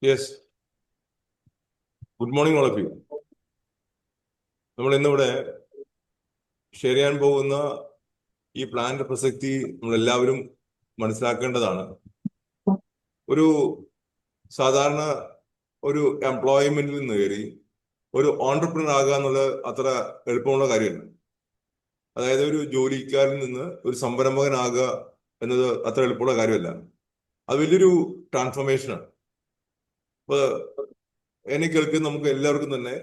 Yes. Good morning all of you. നമ്മൾ ഇന്നിവിടെ share ചെയ്യാൻ പോകുന്ന ഈ പ്ലാന്റെ പ്രസക്തി നമ്മൾ എല്ലാവരും മനസ്സിലാക്കേണ്ടതാണ്. ഒരു സാധാരണ ഒരു എംപ്ലോയ്മെന്റിൽ നിന്ന് കയറി ഒരു ഓണ്ടർപ്രണർ ആകുക എന്നുള്ളത് അത്ര എളുപ്പമുള്ള കാര്യമല്ല. അതായത് ഒരു ജോലിക്കാരിൽ നിന്ന് ഒരു സംരംഭകനാകുക എന്നത് അത്ര എളുപ്പമുള്ള കാര്യമല്ല. അത് വലിയൊരു ട്രാൻസ്ഫോർമേഷനാണ്. ഇപ്പൊ എന്നെ കേൾക്കുന്ന നമുക്ക് എല്ലാവർക്കും തന്നെ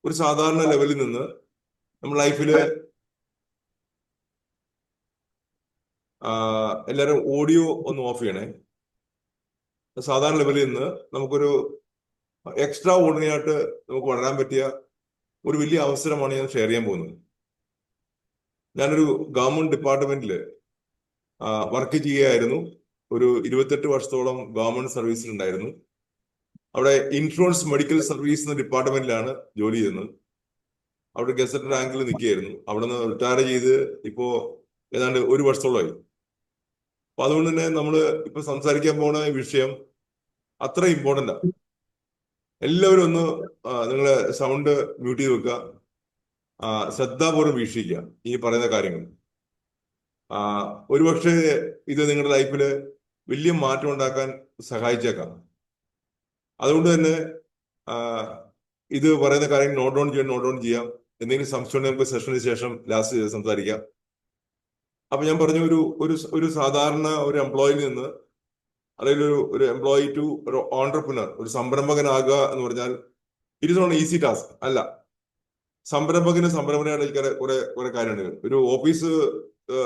ഒരു സാധാരണ ലെവലിൽ നിന്ന് നമ്മുടെ ലൈഫില് എല്ലാവരും ഓഡിയോ ഒന്ന് ഓഫ് ചെയ്യണേ. സാധാരണ ലെവലിൽ നിന്ന് നമുക്കൊരു എക്സ്ട്രാ ഓർഡിനറി ആയിട്ട് നമുക്ക് വളരാൻ പറ്റിയ ഒരു വലിയ അവസരമാണ് ഞാൻ ഷെയർ ചെയ്യാൻ പോകുന്നത്. ഞാനൊരു ഗവൺമെന്റ് ഡിപ്പാർട്ട്മെന്റിൽ വർക്ക് ചെയ്യുകയായിരുന്നു. ഒരു 28 വർഷത്തോളം ഗവൺമെന്റ് സർവീസിൽ ഉണ്ടായിരുന്നു. അവിടെ ഇൻഷുറൻസ് മെഡിക്കൽ സർവീസ് എന്ന ഡിപ്പാർട്ട്മെന്റിലാണ് ജോലി ചെയ്യുന്നത്. അവിടെ ഗസറ്റ് റാങ്കിൽ നിൽക്കുകയായിരുന്നു. അവിടെ നിന്ന് റിട്ടയർ ചെയ്ത് ഇപ്പോ ഏതാണ്ട് 1 വർഷത്തോളമായി. അപ്പൊ അതുകൊണ്ട് തന്നെ നമ്മൾ ഇപ്പൊ സംസാരിക്കാൻ പോണ വിഷയം അത്ര ഇമ്പോർട്ടൻ്റ് ആണ്. എല്ലാവരും ഒന്ന് നിങ്ങളെ സൗണ്ട് മ്യൂട്ട് ചെയ്ത് വെക്കുക. ശ്രദ്ധാപൂർവ്വം വീക്ഷിക്കുക ഈ പറയുന്ന കാര്യങ്ങൾ. ഒരുപക്ഷെ ഇത് നിങ്ങളുടെ ലൈഫിൽ വലിയ മാറ്റം ഉണ്ടാക്കാൻ സഹായിച്ചേക്കാം. അതുകൊണ്ട് തന്നെ ഇത് പറയുന്ന കാര്യങ്ങൾ നോട്ട് ഡൗൺ ചെയ്യാം. എന്തെങ്കിലും സംശയം നമുക്ക് സെഷന് ശേഷം ലാസ്റ്റ് സംസാരിക്കാം. അപ്പൊ ഞാൻ പറഞ്ഞ ഒരു സാധാരണ ഒരു എംപ്ലോയിയിൽ നിന്ന് അല്ലെങ്കിൽ ഒരു എംപ്ലോയി ടു ഒരു ഓണ്ടർപ്രണർ, ഒരു സംരംഭകനാകുക എന്ന് പറഞ്ഞാൽ it is not easy task അല്ല. സംരംഭകനായിട്ട് കുറെ കാര്യമുണ്ട്. ഒരു ഓഫീസ്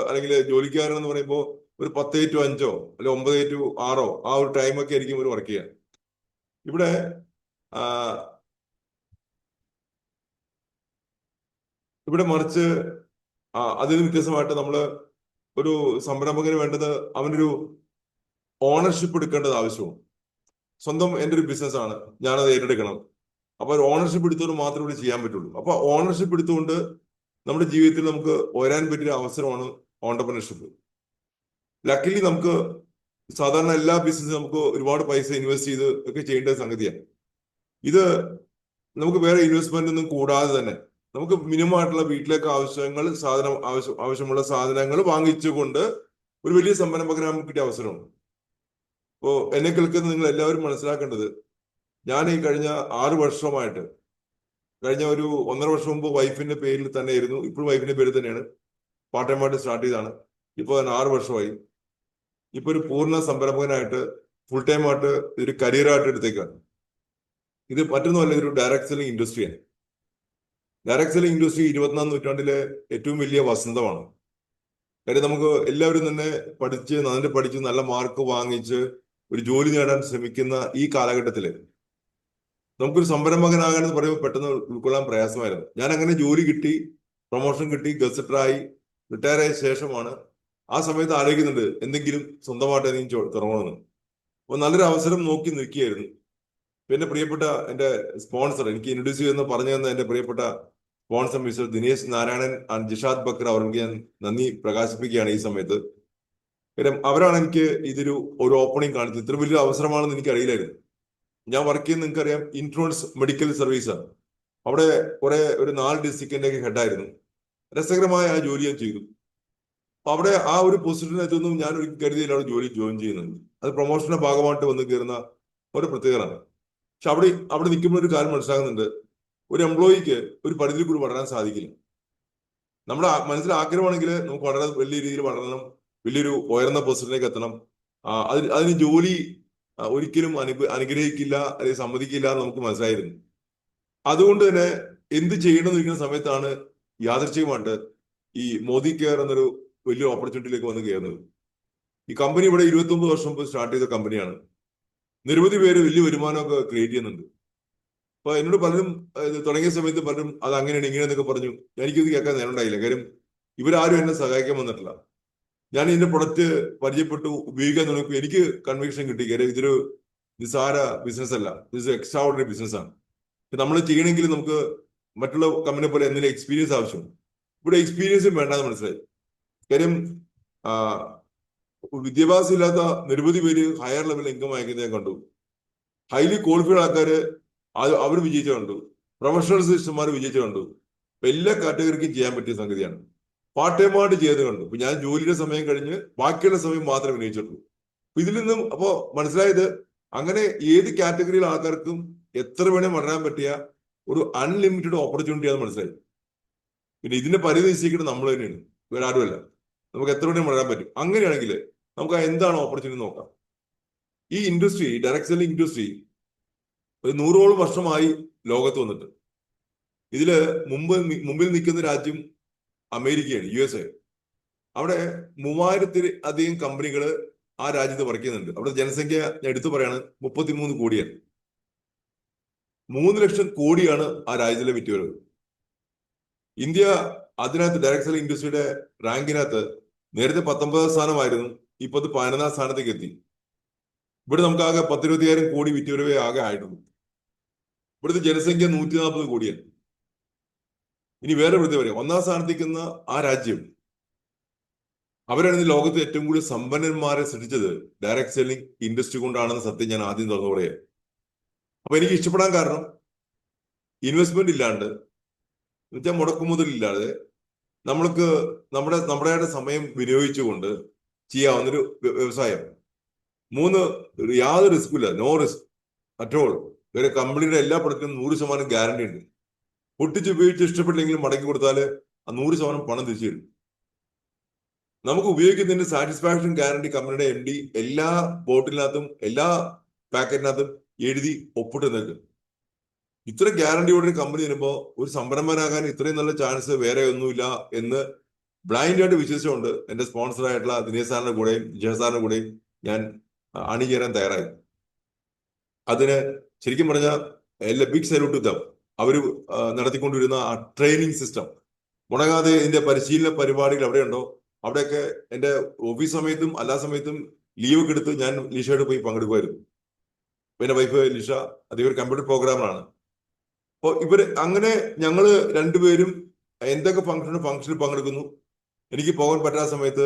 അല്ലെങ്കിൽ ജോലിക്കാരൻ എന്ന് പറയുമ്പോൾ ഒരു 10:00 to 5 അല്ലെങ്കിൽ 9:00 to 6 ആ ഒരു ടൈമൊക്കെ ആയിരിക്കും ഒരു വർക്ക് ചെയ്യാൻ. ഇവിടെ മറിച്ച് അതിന് വ്യത്യസ്തമായിട്ട് നമ്മൾ ഒരു സംരംഭകന് വേണ്ടത് അവനൊരു ഓണർഷിപ്പ് എടുക്കേണ്ടത് ആവശ്യമാണ്. സ്വന്തം എൻ്റെ ഒരു ബിസിനസ് ആണ്, ഞാനത് ഏറ്റെടുക്കണം. അപ്പൊ ഒരു ഓണർഷിപ്പ് എടുത്തുകൊണ്ട് മാത്രമേ ഇവിടെ ചെയ്യാൻ പറ്റുള്ളൂ. അപ്പൊ ഓണർഷിപ്പ് എടുത്തുകൊണ്ട് നമ്മുടെ ജീവിതത്തിൽ നമുക്ക് വരാൻ പറ്റിയ അവസരമാണ് ഓണ്ടർപ്രണർഷിപ്പ്. ലക്കിലി നമുക്ക് സാധാരണ എല്ലാ ബിസിനസ്സും നമുക്ക് ഒരുപാട് പൈസ ഇൻവെസ്റ്റ് ചെയ്ത് ഒക്കെ ചെയ്യേണ്ട സംഗതിയാണ്. ഇത് നമുക്ക് വേറെ ഇൻവെസ്റ്റ്മെന്റ് ഒന്നും കൂടാതെ തന്നെ നമുക്ക് മിനിമം ആയിട്ടുള്ള വീട്ടിലേക്ക് ആവശ്യമുള്ള സാധനങ്ങൾ വാങ്ങിച്ചുകൊണ്ട് ഒരു വലിയ സംരംഭകനാകാൻ കിട്ടിയ അവസരമാണ്. ഇപ്പോ എന്നെ കേൾക്കുന്ന നിങ്ങൾ എല്ലാവരും മനസ്സിലാക്കേണ്ടത്, ഞാൻ ഈ കഴിഞ്ഞ 6 വർഷമായിട്ട്, കഴിഞ്ഞ ഒരു 1.5 വർഷം മുമ്പ് വൈഫിന്റെ പേരിൽ തന്നെയായിരുന്നു, ഇപ്പോഴും വൈഫിന്റെ പേരിൽ തന്നെയാണ്, പാർട്ട് ടൈമായിട്ട് സ്റ്റാർട്ട് ചെയ്താണ്. ഇപ്പോൾ 6 വർഷമായി. ഇപ്പൊ ഒരു പൂർണ്ണ സംരംഭകനായിട്ട് ഫുൾ ടൈം ആയിട്ട് ഒരു കരിയറായിട്ട് എടുത്തേക്കാണ്. ഇത് മറ്റൊന്നുമല്ല, ഇതൊരു ഡയറക്ട് സെല്ലിംഗ് ഇൻഡസ്ട്രിയാണ്. ഡയറക്ട് സെല്ലിംഗ് ഇൻഡസ്ട്രി 24ാം നൂറ്റാണ്ടിലെ ഏറ്റവും വലിയ വസന്തമാണ്. കാര്യം നമുക്ക് എല്ലാവരും തന്നെ പഠിച്ച് നല്ല മാർക്ക് വാങ്ങിച്ച് ഒരു ജോലി നേടാൻ ശ്രമിക്കുന്ന ഈ കാലഘട്ടത്തില് നമുക്കൊരു സംരംഭകനാകാനെന്ന് പറയുമ്പോൾ പെട്ടെന്ന് ഉൾക്കൊള്ളാൻ പ്രയാസമായിരുന്നു. ഞാൻ അങ്ങനെ ജോലി കിട്ടി, പ്രൊമോഷൻ കിട്ടി, ഗസറ്ററായി റിട്ടയർ ആയ ശേഷമാണ് ആ സമയത്ത് ആലോചിക്കുന്നുണ്ട് എന്തെങ്കിലും സ്വന്തമായിട്ട് എന്തെങ്കിലും തുടങ്ങണമെന്ന്. അപ്പൊ നല്ലൊരു അവസരം നോക്കി നിൽക്കുകയായിരുന്നു. പിന്നെ പ്രിയപ്പെട്ട എന്റെ സ്പോൺസർ, എനിക്ക് ഇൻട്രൊഡ്യൂസ് ചെയ്യുന്ന പറഞ്ഞു തന്ന എന്റെ പ്രിയപ്പെട്ട sponsor mister Dinesh Narayanan and Jishad Bakkar, അവർക്ക് ഞാൻ നന്ദി പ്രകാശിപ്പിക്കുകയാണ് ഈ സമയത്ത്. കാര്യം അവരാണ് എനിക്ക് ഒരു ഓപ്പണിംഗ് കാണിച്ചത്. ഇത്ര വലിയൊരു അവസരമാണെന്ന് എനിക്ക് അറിയില്ലായിരുന്നു. ഞാൻ വർക്ക് ചെയ്യുന്ന നിങ്ങൾക്കറിയാം, ഇൻഷുറൻസ് മെഡിക്കൽ സർവീസാണ്. അവിടെ ഒരു 4 ഡിസ്ട്രിക്റ്റിന്റെ ഒക്കെ ഹെഡായിരുന്നു. രസകരമായ ആ ജോലി ഞാൻ ചെയ്തു. അവിടെ ആ ഒരു പൊസിഷനെത്തൊന്നും ഞാൻ ഒരിക്കലും കരുതിയില്ല അവിടെ ജോലി ജോയിൻ ചെയ്യുന്നുണ്ട്. അത് പ്രൊമോഷന്റെ ഭാഗമായിട്ട് വന്ന് കയറുന്ന ഒരു പ്രത്യേകതയാണ്. പക്ഷെ അവിടെ നിൽക്കുമ്പോൾ ഒരു കാര്യം മനസ്സിലാകുന്നുണ്ട്, ഒരു എംപ്ലോയിക്ക് ഒരു പരിധിയിൽ കൂടി വളരാൻ സാധിക്കില്ല. നമ്മുടെ മനസ്സിൽ ആഗ്രഹമാണെങ്കിൽ നമുക്ക് വളരെ വലിയ രീതിയിൽ വളരണം, വലിയൊരു ഉയർന്ന പൊസിഷനിലേക്ക് എത്തണം. അതിന് ജോലി ഒരിക്കലും അനുഗ്രഹിക്കില്ല അല്ലെങ്കിൽ സമ്മതിക്കില്ല എന്ന് നമുക്ക് മനസ്സിലായിരുന്നു. അതുകൊണ്ട് തന്നെ എന്ത് ചെയ്യണമെന്ന് ഇരിക്കുന്ന സമയത്താണ് യാദൃച്ഛികമായിട്ട് ഈ മോദി കെയർ എന്നൊരു വലിയ ഓപ്പർച്യൂണിറ്റിയിലേക്ക് വന്ന് കയറുന്നത്. ഈ കമ്പനി ഇവിടെ 29 വർഷം മുമ്പ് സ്റ്റാർട്ട് ചെയ്ത കമ്പനിയാണ്. നിരവധി പേര് വലിയ വരുമാനമൊക്കെ ക്രിയേറ്റ് ചെയ്യുന്നുണ്ട്. അപ്പൊ എന്നോട് പലരും തുടങ്ങിയ സമയത്ത് പലരും അത് അങ്ങനെയാണ് ഇങ്ങനെയെന്നൊക്കെ പറഞ്ഞു. എനിക്കിത് കേൾക്കാൻ നേരമുണ്ടായില്ല. കാര്യം ഇവരാരും എന്നെ സഹായിക്കാൻ വന്നിട്ടില്ല. ഞാൻ ഇതിന്റെ പ്രൊഡക്റ്റ് പരിചയപ്പെട്ടു, ഉപയോഗിക്കാൻ തുടങ്ങി. എനിക്ക് കൺവിക്ഷൻ കിട്ടി, കാര്യം ഇതൊരു നിസ്സാര ബിസിനസ് അല്ല, ഇത് എക്സ്ട്രാ ഓർഡിനറി ബിസിനസ് ആണ്. നമ്മൾ ചെയ്യണമെങ്കിൽ നമുക്ക് മറ്റുള്ള കമ്പനി പോലെ എന്തെങ്കിലും എക്സ്പീരിയൻസ് ആവശ്യമുണ്ട്. ഇവിടെ എക്സ്പീരിയൻസും വേണ്ടെന്ന് മനസ്സിലായി. കാര്യം വിദ്യാഭ്യാസം ഇല്ലാത്ത നിരവധി പേര് ഹയർ ലെവൽ ഇൻകം വാങ്ങിക്കുന്നത് ഞാൻ കണ്ടു. ഹൈലി ക്വാളിഫൈഡ് ആൾക്കാര് അവർ വിജയിച്ച കണ്ടു. പ്രൊഫഷണൽ സിസ്റ്റർമാർ വിജയിച്ച കണ്ടു. എല്ലാ കാറ്റഗറിക്കും ചെയ്യാൻ പറ്റിയ സംഗതിയാണ്. പാർട്ട് ടൈം ആയിട്ട് ചെയ്ത് കണ്ടു. ഇപ്പൊ ഞാൻ ജോലിയുടെ സമയം കഴിഞ്ഞ് ബാക്കിയുള്ള സമയം മാത്രമേ വിനിയോഗിച്ചിട്ടുള്ളൂ. ഇതിൽ നിന്നും അപ്പോ മനസ്സിലായത് അങ്ങനെ ഏത് കാറ്റഗറിയിലെ ആൾക്കാർക്കും എത്ര വേണേ വളരാൻ പറ്റിയ ഒരു അൺലിമിറ്റഡ് ഓപ്പർച്യൂണിറ്റി ആണെന്ന് മനസ്സിലായി. പിന്നെ ഇതിന്റെ പരിധി നിശ്ചയിക്കുന്നത് നമ്മൾ തന്നെയാണ്, വേറെ ആരുമല്ല. നമുക്ക് എത്ര വേണേ വളരാൻ പറ്റും. അങ്ങനെയാണെങ്കിൽ നമുക്ക് എന്താണ് ഓപ്പർച്യൂണിറ്റി നോക്കാം. ഈ ഇൻഡസ്ട്രി, ഡയറക്ട് സെല്ലിംഗ് ഇൻഡസ്ട്രി ഒരു 100ഓളം വർഷമായി ലോകത്ത് വന്നിട്ട്. ഇതില് മുമ്പിൽ നിൽക്കുന്ന രാജ്യം അമേരിക്കയാണ്, USA. അവിടെ 3000-ത്തിലധികം കമ്പനികൾ ആ രാജ്യത്ത് വർക്ക് ചെയ്യുന്നുണ്ട്. അവിടെ ജനസംഖ്യ ഞാൻ എടുത്തു പറയാണ് 33 കോടിയാണ്. 3 ലക്ഷം കോടിയാണ് ആ രാജ്യത്തിലെ വിറ്റുവരവ്. ഇന്ത്യ അതിനകത്ത് ഡയറക്ട് സെല്ലിംഗ് ഇൻഡസ്ട്രിയുടെ റാങ്കിനകത്ത് നേരത്തെ 19ാം സ്ഥാനമായിരുന്നു, ഇപ്പൊ അത് 11ാം സ്ഥാനത്തേക്ക് എത്തി. ഇവിടെ നമുക്ക് ആകെ 10-20,000 കോടി വിറ്റുവരവേ ആകെ ആയിട്ടുള്ളൂ. ഇവിടുത്തെ ജനസംഖ്യ 140 കോടിയാണ്. ഇനി വേറെ വൃത്തി പറയാം, 1ാം സ്ഥാനത്തേക്കുന്ന ആ രാജ്യം, അവരാണ് ലോകത്ത് ഏറ്റവും കൂടുതൽ സമ്പന്നന്മാരെ സൃഷ്ടിച്ചത് ഡയറക്ട് സെല്ലിംഗ് ഇൻഡസ്ട്രി കൊണ്ടാണെന്ന് സത്യം ഞാൻ ആദ്യം തുറന്നു പറയാം. അപ്പൊ എനിക്ക് ഇഷ്ടപ്പെടാൻ കാരണം ഇൻവെസ്റ്റ്മെന്റ് ഇല്ലാണ്ട്, എന്നുവെച്ചാൽ മുടക്കുമുതലില്ലാതെ നമ്മൾക്ക് നമ്മുടെ സമയം വിനിയോഗിച്ചുകൊണ്ട് ചെയ്യാവുന്നൊരു വ്യവസായം. 3, യാതൊരു റിസ്ക്കും ഇല്ല, നോ റിസ്ക് അറ്റോൾ. വേറെ കമ്പനിയുടെ എല്ലാ പ്രൊഡക്റ്റിനും 100% ഗ്യാരണ്ടി ഉണ്ട്. പൊട്ടിച്ചുപയോഗിച്ച് ഇഷ്ടപ്പെട്ടില്ലെങ്കിലും മടക്കി കൊടുത്താൽ ആ 100% പണം തിരിച്ചു തരും. നമുക്ക് ഉപയോഗിക്കുന്നതിന്റെ സാറ്റിസ്ഫാക്ഷൻ ഗ്യാരണ്ടി കമ്പനിയുടെ MD എല്ലാ ബോട്ടിലിനകത്തും എല്ലാ പാക്കറ്റിനകത്തും എഴുതി ഒപ്പിട്ട് നിൽക്കും. ഇത്ര ഗ്യാരണ്ടിയോടെ ഒരു കമ്പനി വരുമ്പോൾ ഒരു സംരംഭകനാകാൻ ഇത്രയും നല്ല ചാൻസ് വേറെ ഒന്നുമില്ല എന്ന് ബ്ലൈൻഡായിട്ട് വിശ്വസിച്ചുകൊണ്ട് എന്റെ സ്പോൺസർ ആയിട്ടുള്ള ദിനേശ് സാറിന്റെ കൂടെയും ജയ സാറിന്റെ കൂടെയും ഞാൻ അണിചേരാൻ തയ്യാറായി. അതിന് ശരിക്കും പറഞ്ഞാൽ എല്ലാ ബിഗ് സല്യൂട്ട് ദം. അവർ നടത്തിക്കൊണ്ടിരുന്ന ആ ട്രെയിനിങ് സിസ്റ്റം മുടങ്ങാതെ ഇതിന്റെ പരിശീലന പരിപാടികൾ എവിടെയുണ്ടോ അവിടെയൊക്കെ എന്റെ ഓഫീസ് സമയത്തും എല്ലാ സമയത്തും ലീവ് ഒക്കെ എടുത്ത് ഞാൻ ലിഷയോട് പോയി പങ്കെടുക്കുമായിരുന്നു. എന്റെ വൈഫ് ലിഷ അതൊരു കമ്പ്യൂട്ടർ പ്രോഗ്രാമറാണ്. അപ്പോൾ ഇവര് അങ്ങനെ ഞങ്ങള് രണ്ടുപേരും എന്തൊക്കെ ഫംഗ്ഷനിൽ പങ്കെടുക്കുന്നു. എനിക്ക് പോകാൻ പറ്റാത്ത സമയത്ത്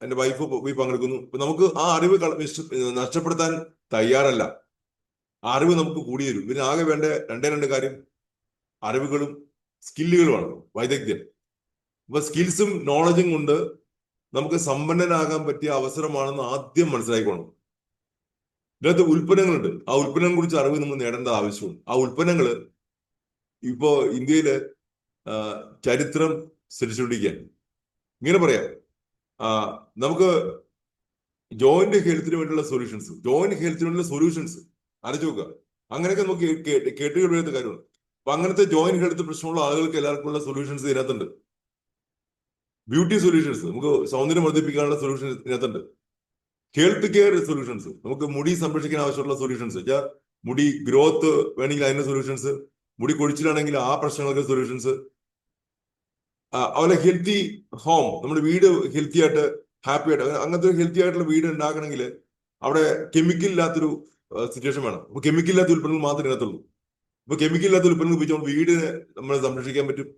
എന്റെ വൈഫ് പോയി പങ്കെടുക്കുന്നു. നമുക്ക് ആ അറിവ് നഷ്ടപ്പെടുത്താൻ തയ്യാറല്ല. ആ അറിവ് നമുക്ക് കൂടി തരും. ഇതിന് ആകെ വേണ്ട രണ്ട് കാര്യം അറിവുകളും സ്കില്ലുകളുമാണ്, വൈദഗ്ധ്യം. അപ്പൊ സ്കിൽസും നോളജും കൊണ്ട് നമുക്ക് സമ്പന്നനാകാൻ പറ്റിയ അവസരമാണെന്ന് ആദ്യം മനസ്സിലാക്കിക്കോണം. ഇതിനകത്ത് ഉൽപ്പന്നങ്ങളുണ്ട്. ആ ഉൽപ്പന്നങ്ങളെ കുറിച്ച് അറിവ് നമ്മൾ നേടേണ്ട ആവശ്യമുണ്ട്. ആ ഉൽപ്പന്നങ്ങള് ഇപ്പോ ഇന്ത്യയില് ചരിത്രം സൃഷ്ടിച്ചുകൊണ്ടിരിക്കാൻ ഇങ്ങനെ പറയാം. നമുക്ക് ജോയിന്റ് ഹെൽത്തിന് വേണ്ടിയുള്ള സൊല്യൂഷൻസ് ആലോചിച്ച് നോക്കുക. അങ്ങനെയൊക്കെ നമുക്ക് കേട്ടുകേൾക്കുന്ന കാര്യമാണ്. അപ്പൊ അങ്ങനത്തെ ജോയിന്റ് ഹെൽത്ത് പ്രശ്നമുള്ള ആളുകൾക്ക് എല്ലാവർക്കും ഉള്ള സൊല്യൂഷൻസ് ഇതിനകത്തുണ്ട്. ബ്യൂട്ടി സൊല്യൂഷൻസ്, നമുക്ക് സൗന്ദര്യം വർദ്ധിപ്പിക്കാനുള്ള സൊല്യൂഷൻസ് ഇതിനകത്തുണ്ട്. ഹെൽത്ത് കെയർ സൊല്യൂഷൻസ്, നമുക്ക് മുടി സംരക്ഷിക്കാൻ ആവശ്യമുള്ള സൊല്യൂഷൻസ്, വെച്ചാൽ മുടി ഗ്രോത്ത് വേണമെങ്കിൽ അതിന്റെ സൊല്യൂഷൻസ്, മുടി കൊഴിച്ചിലാണെങ്കിൽ ആ പ്രശ്നങ്ങൾക്ക് സൊല്യൂഷൻസ്. അതുപോലെ ഹെൽത്തി ഹോം, നമ്മുടെ വീട് ഹെൽത്തി ആയിട്ട് ഹാപ്പി ആയിട്ട് അങ്ങനത്തെ ഹെൽത്തി ആയിട്ടുള്ള വീട് ഉണ്ടാക്കണമെങ്കിൽ അവിടെ കെമിക്കൽ ഇല്ലാത്തൊരു സിറ്റുവേഷൻ വേണം. അപ്പൊ കെമിക്കൽ ഇല്ലാത്ത ഉൽപ്പന്നങ്ങൾ മാത്രമേ ഇതിനകത്തുള്ളൂ. അപ്പൊ കെമിക്കൽ ഇല്ലാത്ത ഉൽപ്പന്നങ്ങൾ ഉപയോഗിച്ചാൽ വീടിനെ നമ്മൾ സംരക്ഷിക്കാൻ പറ്റും.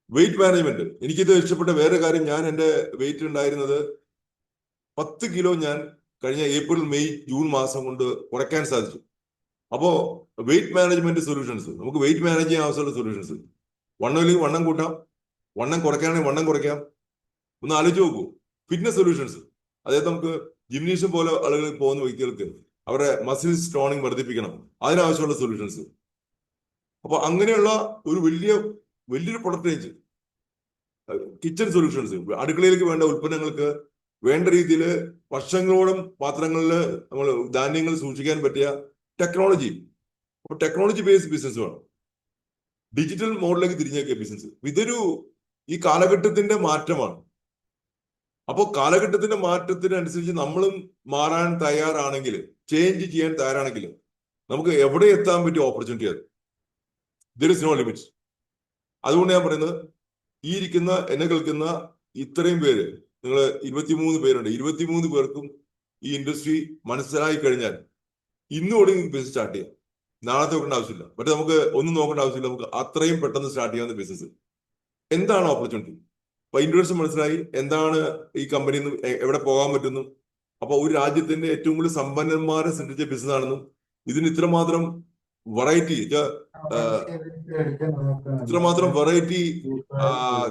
വെയിറ്റ് മാനേജ്മെന്റ്, എനിക്കിത് ഇഷ്ടപ്പെട്ട വേറെ കാര്യം, ഞാൻ എന്റെ വെയിറ്റ് ഉണ്ടായിരുന്നത് 10 കിലോ ഞാൻ കഴിഞ്ഞ ഏപ്രിൽ മെയ് ജൂൺ മാസം കൊണ്ട് കുറയ്ക്കാൻ സാധിച്ചു. അപ്പോ വെയിറ്റ് മാനേജ്മെന്റ് സൊല്യൂഷൻസ്, നമുക്ക് വെയിറ്റ് മാനേജ് ചെയ്യാൻ ആവശ്യമുള്ള സൊല്യൂഷൻസ്. വണ്ണമില്ലെങ്കിൽ വണ്ണം കൂട്ടാം, വണ്ണം കുറയ്ക്കുകയാണെങ്കിൽ വണ്ണം കുറയ്ക്കാം. ഒന്ന് ആലോചിച്ച് നോക്കൂ. ഫിറ്റ്നസ് സൊല്യൂഷൻസ്, അതായത് നമുക്ക് ജിംനേഷ്യം പോലെ ആളുകൾ പോകുന്ന വ്യക്തികൾക്ക് അവരുടെ മസിൽ സ്ട്രോണിങ് വർദ്ധിപ്പിക്കണം, അതിനാവശ്യമുള്ള സൊല്യൂഷൻസ്. അപ്പൊ അങ്ങനെയുള്ള ഒരു വലിയൊരു പ്രൊഡക്റ്റ് റേഞ്ച്. കിച്ചൺ സൊല്യൂഷൻസ്, അടുക്കളയിലേക്ക് വേണ്ട ഉൽപ്പന്നങ്ങൾക്ക് വേണ്ട രീതിയിൽ വർഷങ്ങളോളം പാത്രങ്ങളിൽ നമ്മൾ ധാന്യങ്ങൾ സൂക്ഷിക്കാൻ പറ്റിയ ടെക്നോളജി. അപ്പൊ ടെക്നോളജി ബേസ്ഡ് ബിസിനസ് വേണം. ഡിജിറ്റൽ മോഡിലേക്ക് തിരിഞ്ഞേക്കിയ ബിസിനസ്. ഇതൊരു ഈ കാലഘട്ടത്തിന്റെ മാറ്റമാണ്. അപ്പോൾ കാലഘട്ടത്തിന്റെ മാറ്റത്തിനനുസരിച്ച് നമ്മളും മാറാൻ തയ്യാറാണെങ്കിൽ, ചേഞ്ച് ചെയ്യാൻ തയ്യാറാണെങ്കിൽ നമുക്ക് എവിടെ എത്താൻ പറ്റിയ ഓപ്പർച്യൂണിറ്റി അത്. There is no limits. അതുകൊണ്ട് ഞാൻ പറയുന്നത്, ഈ ഇരിക്കുന്ന എന്നെ കേൾക്കുന്ന ഇത്രയും പേര്, നിങ്ങൾ 23 പേരുണ്ട്, 23 പേർക്കും ഈ ഇൻഡസ്ട്രി മനസ്സിലായി കഴിഞ്ഞാൽ ഇന്നുകൂടി ബിസിനസ് സ്റ്റാർട്ട് ചെയ്യാം. നാളത്തെ നോക്കേണ്ട ആവശ്യമില്ല. പക്ഷെ നമുക്ക് ഒന്നും നോക്കേണ്ട ആവശ്യമില്ല. നമുക്ക് അത്രയും പെട്ടെന്ന് സ്റ്റാർട്ട് ചെയ്യാവുന്ന ബിസിനസ്. എന്താണ് ഓപ്പർച്യൂണിറ്റി? അപ്പൊ ഇൻട്രസ്റ്റ് മനസ്സിലായി, എന്താണ് ഈ കമ്പനി എവിടെ പോകാൻ പറ്റുന്നു. അപ്പൊ ഒരു രാജ്യത്തിന്റെ ഏറ്റവും കൂടുതൽ സമ്പന്നന്മാരെ സൃഷ്ടിച്ച ബിസിനസ് ആണെന്നും ഇതിന് ഇത്രമാത്രം വെറൈറ്റി ഇത്രമാത്രം വെറൈറ്റി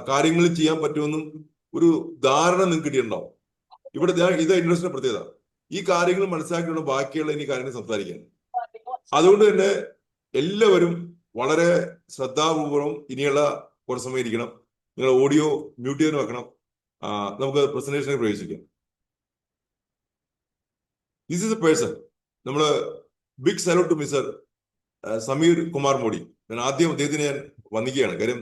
കാര്യങ്ങൾ ചെയ്യാൻ പറ്റുമെന്നും ഒരു ധാരണ നിങ്ങൾക്ക് കിട്ടിയിട്ടുണ്ടാവും. ഇവിടെ ഇത് ഇൻട്രസ്റ്റിന്റെ പ്രത്യേകത. ഈ കാര്യങ്ങൾ മനസ്സിലാക്കിയുള്ള ബാക്കിയുള്ള ഇനി കാര്യങ്ങൾ സംസാരിക്കാൻ. അതുകൊണ്ട് തന്നെ എല്ലാവരും വളരെ ശ്രദ്ധാപൂർവം ഇനിയുള്ള കുറച്ച് സമയം ഇരിക്കണം. നിങ്ങൾ ഓഡിയോ മ്യൂട്ട് ചെയ്ത് വെക്കണം. നമുക്ക് പ്രസന്റേഷനിൽ പ്രവേശിക്കാം. This is a person. നമ്മള് big salute to mister Sameer Kumar Modi. ഞാൻ ആദ്യം അദ്ദേഹത്തിന് ഞാൻ വന്നിക്കുകയാണ്. കാര്യം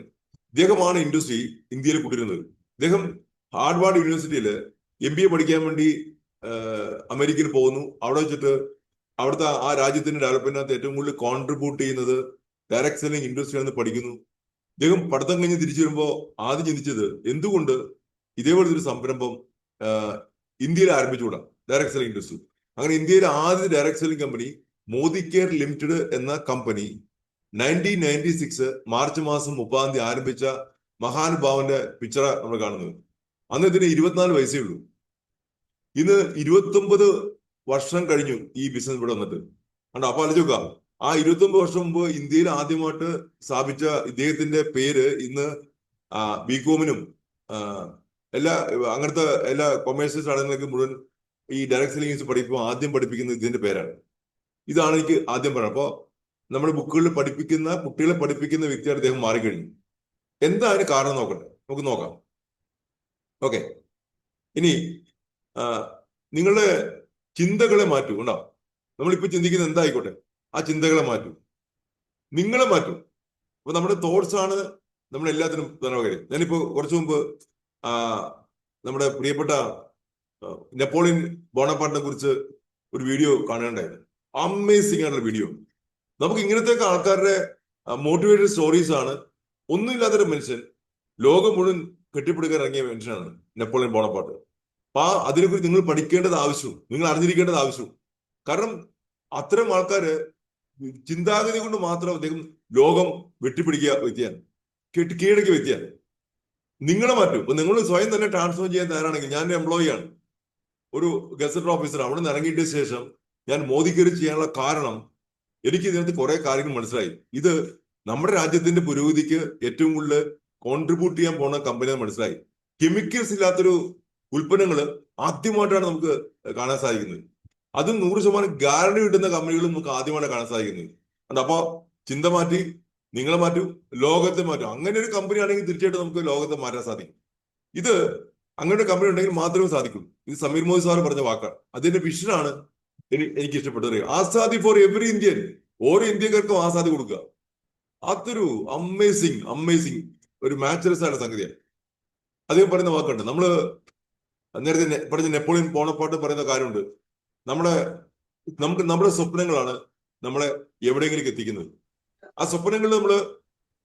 ഇദ്ദേഹമാണ് ഇൻഡസ്ട്രി ഇന്ത്യയിൽ കൊണ്ടുവരുന്നത്. ഇദ്ദേഹം ഹാർവാർഡ് യൂണിവേഴ്സിറ്റിയിൽ MBA പഠിക്കാൻ വേണ്ടി അമേരിക്കയിൽ പോകുന്നു. അവിടെ വെച്ചിട്ട് അവിടുത്തെ ആ രാജ്യത്തിന്റെ ഡെവലപ്മെന്റിനകത്ത് ഏറ്റവും കൂടുതൽ കോൺട്രിബ്യൂട്ട് ചെയ്യുന്നത് ഡയറക്ട് സെല്ലിംഗ് ഇൻഡസ്ട്രി ആണെന്ന് പഠിക്കുന്നു. ഇദ്ദേഹം പഠിത്തം കഴിഞ്ഞ് തിരിച്ചു വരുമ്പോൾ ആദ്യം ചിന്തിച്ചത് എന്തുകൊണ്ട് ഇതേപോലത്തെ ഒരു സംരംഭം ഇന്ത്യയിൽ ആരംഭിച്ചുകൂടാ, ഡയറക്ട് സെല്ലിംഗ് ഇൻഡസ്ട്രി. അങ്ങനെ ഇന്ത്യയിലെ ആദ്യ direct selling company Modi care limited എന്ന കമ്പനി 1996 മാർച്ച് മാസം 30 ആരംഭിച്ച മഹാനുഭാവന്റെ പിക്ചർ നമ്മൾ കാണുന്നത്. അന്ന് ഇതിന് 24 വയസ്സേ ഉള്ളൂ. ഇന്ന് 29 വർഷം കഴിഞ്ഞു ഈ ബിസിനസ് ഇവിടെ വന്നിട്ട്. കണ്ടോ? അപ്പൊ ആലോചിക്കുക, ആ 29 വർഷം മുമ്പ് ഇന്ത്യയിൽ ആദ്യമായിട്ട് സ്ഥാപിച്ച ഇദ്ദേഹത്തിന്റെ പേര് ഇന്ന് ബികോമിനും അങ്ങനത്തെ എല്ലാ കൊമേഴ്സ്യൽ ചടങ്ങുകൾക്ക് മുഴുവൻ ഈ ഡയറക്ട് സെല്ലിംഗ് പഠിക്കുമ്പോൾ ആദ്യം പഠിപ്പിക്കുന്നത് ഇതിന്റെ പേരാണ്. ഇതാണ് എനിക്ക് ആദ്യം പറയുന്നത്. അപ്പോ നമ്മുടെ ബുക്കുകളിൽ പഠിപ്പിക്കുന്ന കുട്ടികളെ പഠിപ്പിക്കുന്ന വ്യക്തിയാണ് അദ്ദേഹം മാറിക്കഴിഞ്ഞു. എന്താ അതിന് കാരണം നോക്കട്ടെ, നമുക്ക് നോക്കാം. ഓക്കെ, ഇനി നിങ്ങളുടെ ചിന്തകളെ മാറ്റൂ. ഉണ്ടോ? നമ്മളിപ്പോ ചിന്തിക്കുന്നത് എന്തായിക്കോട്ടെ, ആ ചിന്തകളെ മാറ്റൂ, നിങ്ങളെ മാറ്റൂ. അപ്പൊ നമ്മുടെ തോട്ട്സ് ആണ് നമ്മൾ എല്ലാത്തിനും ധനവകരം. ഞാനിപ്പോ കുറച്ചു മുമ്പ് നമ്മുടെ പ്രിയപ്പെട്ട നെപ്പോളിയൻ ബോണപ്പാർട്ടിനെ കുറിച്ച് ഒരു വീഡിയോ കാണുകയുണ്ടായിരുന്നു. അമേസിംഗ് ആയിട്ടുള്ള വീഡിയോ. നമുക്ക് ഇങ്ങനത്തെ ആൾക്കാരുടെ മോട്ടിവേറ്റഡ് സ്റ്റോറീസ് ആണ്. ഒന്നുമില്ലാത്തൊരു മനുഷ്യൻ ലോകം മുഴുവൻ കെട്ടിപ്പിടിക്കാൻ ഇറങ്ങിയ മനുഷ്യനാണ് നെപ്പോളിയൻ ബോണപ്പാർട്ട്. അപ്പൊ അതിനെക്കുറിച്ച് നിങ്ങൾ പഠിക്കേണ്ടത് ആവശ്യവും നിങ്ങൾ അറിഞ്ഞിരിക്കേണ്ടത് ആവശ്യവും. കാരണം അത്തരം ആൾക്കാര് ചിന്താഗതി കൊണ്ട് മാത്രം അദ്ദേഹം ലോകം വെട്ടിപ്പിടിക്കുക വ്യക്തിയാണ്, കീഴടക്കിയ വ്യക്തിയാണ്. നിങ്ങളെ മാറ്റും. ഇപ്പൊ നിങ്ങൾ സ്വയം തന്നെ ട്രാൻസ്ഫോം ചെയ്യാൻ തയ്യാറാണെങ്കിൽ, ഞാൻ ഒരു എംപ്ലോയി ആണ്, ഒരു ഗസറ്റഡ് ഓഫീസർ. അവിടെ നിന്ന് ഇറങ്ങിയിട്ട ശേഷം ഞാൻ മോദിക്കറി ചെയ്യാനുള്ള കാരണം എനിക്ക് ഇതിനകത്ത് കുറെ കാര്യങ്ങൾ മനസ്സിലായി. ഇത് നമ്മുടെ രാജ്യത്തിന്റെ പുരോഗതിക്ക് ഏറ്റവും കൂടുതൽ കോൺട്രിബ്യൂട്ട് ചെയ്യാൻ പോകുന്ന കമ്പനി മനസ്സിലായി. കെമിക്കൽസ് ഇല്ലാത്തൊരു ഉൽപ്പന്നങ്ങൾ ആദ്യമായിട്ടാണ് നമുക്ക് കാണാൻ സാധിക്കുന്നത്. അതും 100% ഗ്യാരണ്ടി കിട്ടുന്ന കമ്പനികളും നമുക്ക് ആദ്യമായിട്ട് കാണാൻ സാധിക്കുന്നത്. അപ്പൊ ചിന്ത മാറ്റി, നിങ്ങളെ മാറ്റും, ലോകത്തെ മാറ്റും. അങ്ങനെ ഒരു കമ്പനി ആണെങ്കിൽ തീർച്ചയായിട്ടും നമുക്ക് ലോകത്തെ മാറ്റാൻ സാധിക്കും. ഇത് അങ്ങനെ ഒരു കമ്പനി ഉണ്ടെങ്കിൽ മാത്രമേ സാധിക്കൂ. ഇത് സമീർ മോദി സാർ പറഞ്ഞ വാക്കാണ്. അതിന്റെ വിഷനാണ് എനിക്ക് ഇഷ്ടപ്പെട്ടത്. Azadi for every Indian. ഓരോ ഇന്ത്യക്കാർക്കും ആസാദി കൊടുക്കുക. അതൊരു അമേസിങ് ഒരു മാച്ച്ലെസ് ആയ സംഗതിയാണ്. അദ്ദേഹം പറയുന്ന വാക്കുണ്ട്. നേരത്തെ പറഞ്ഞ നെപ്പോളിയൻ ബോണപ്പാർട്ട് പറയുന്ന കാര്യമുണ്ട്. നമ്മുടെ സ്വപ്നങ്ങളാണ് നമ്മളെ എവിടെയെങ്കിലും എത്തിക്കുന്നത്. ആ സ്വപ്നങ്ങളിൽ നമ്മൾ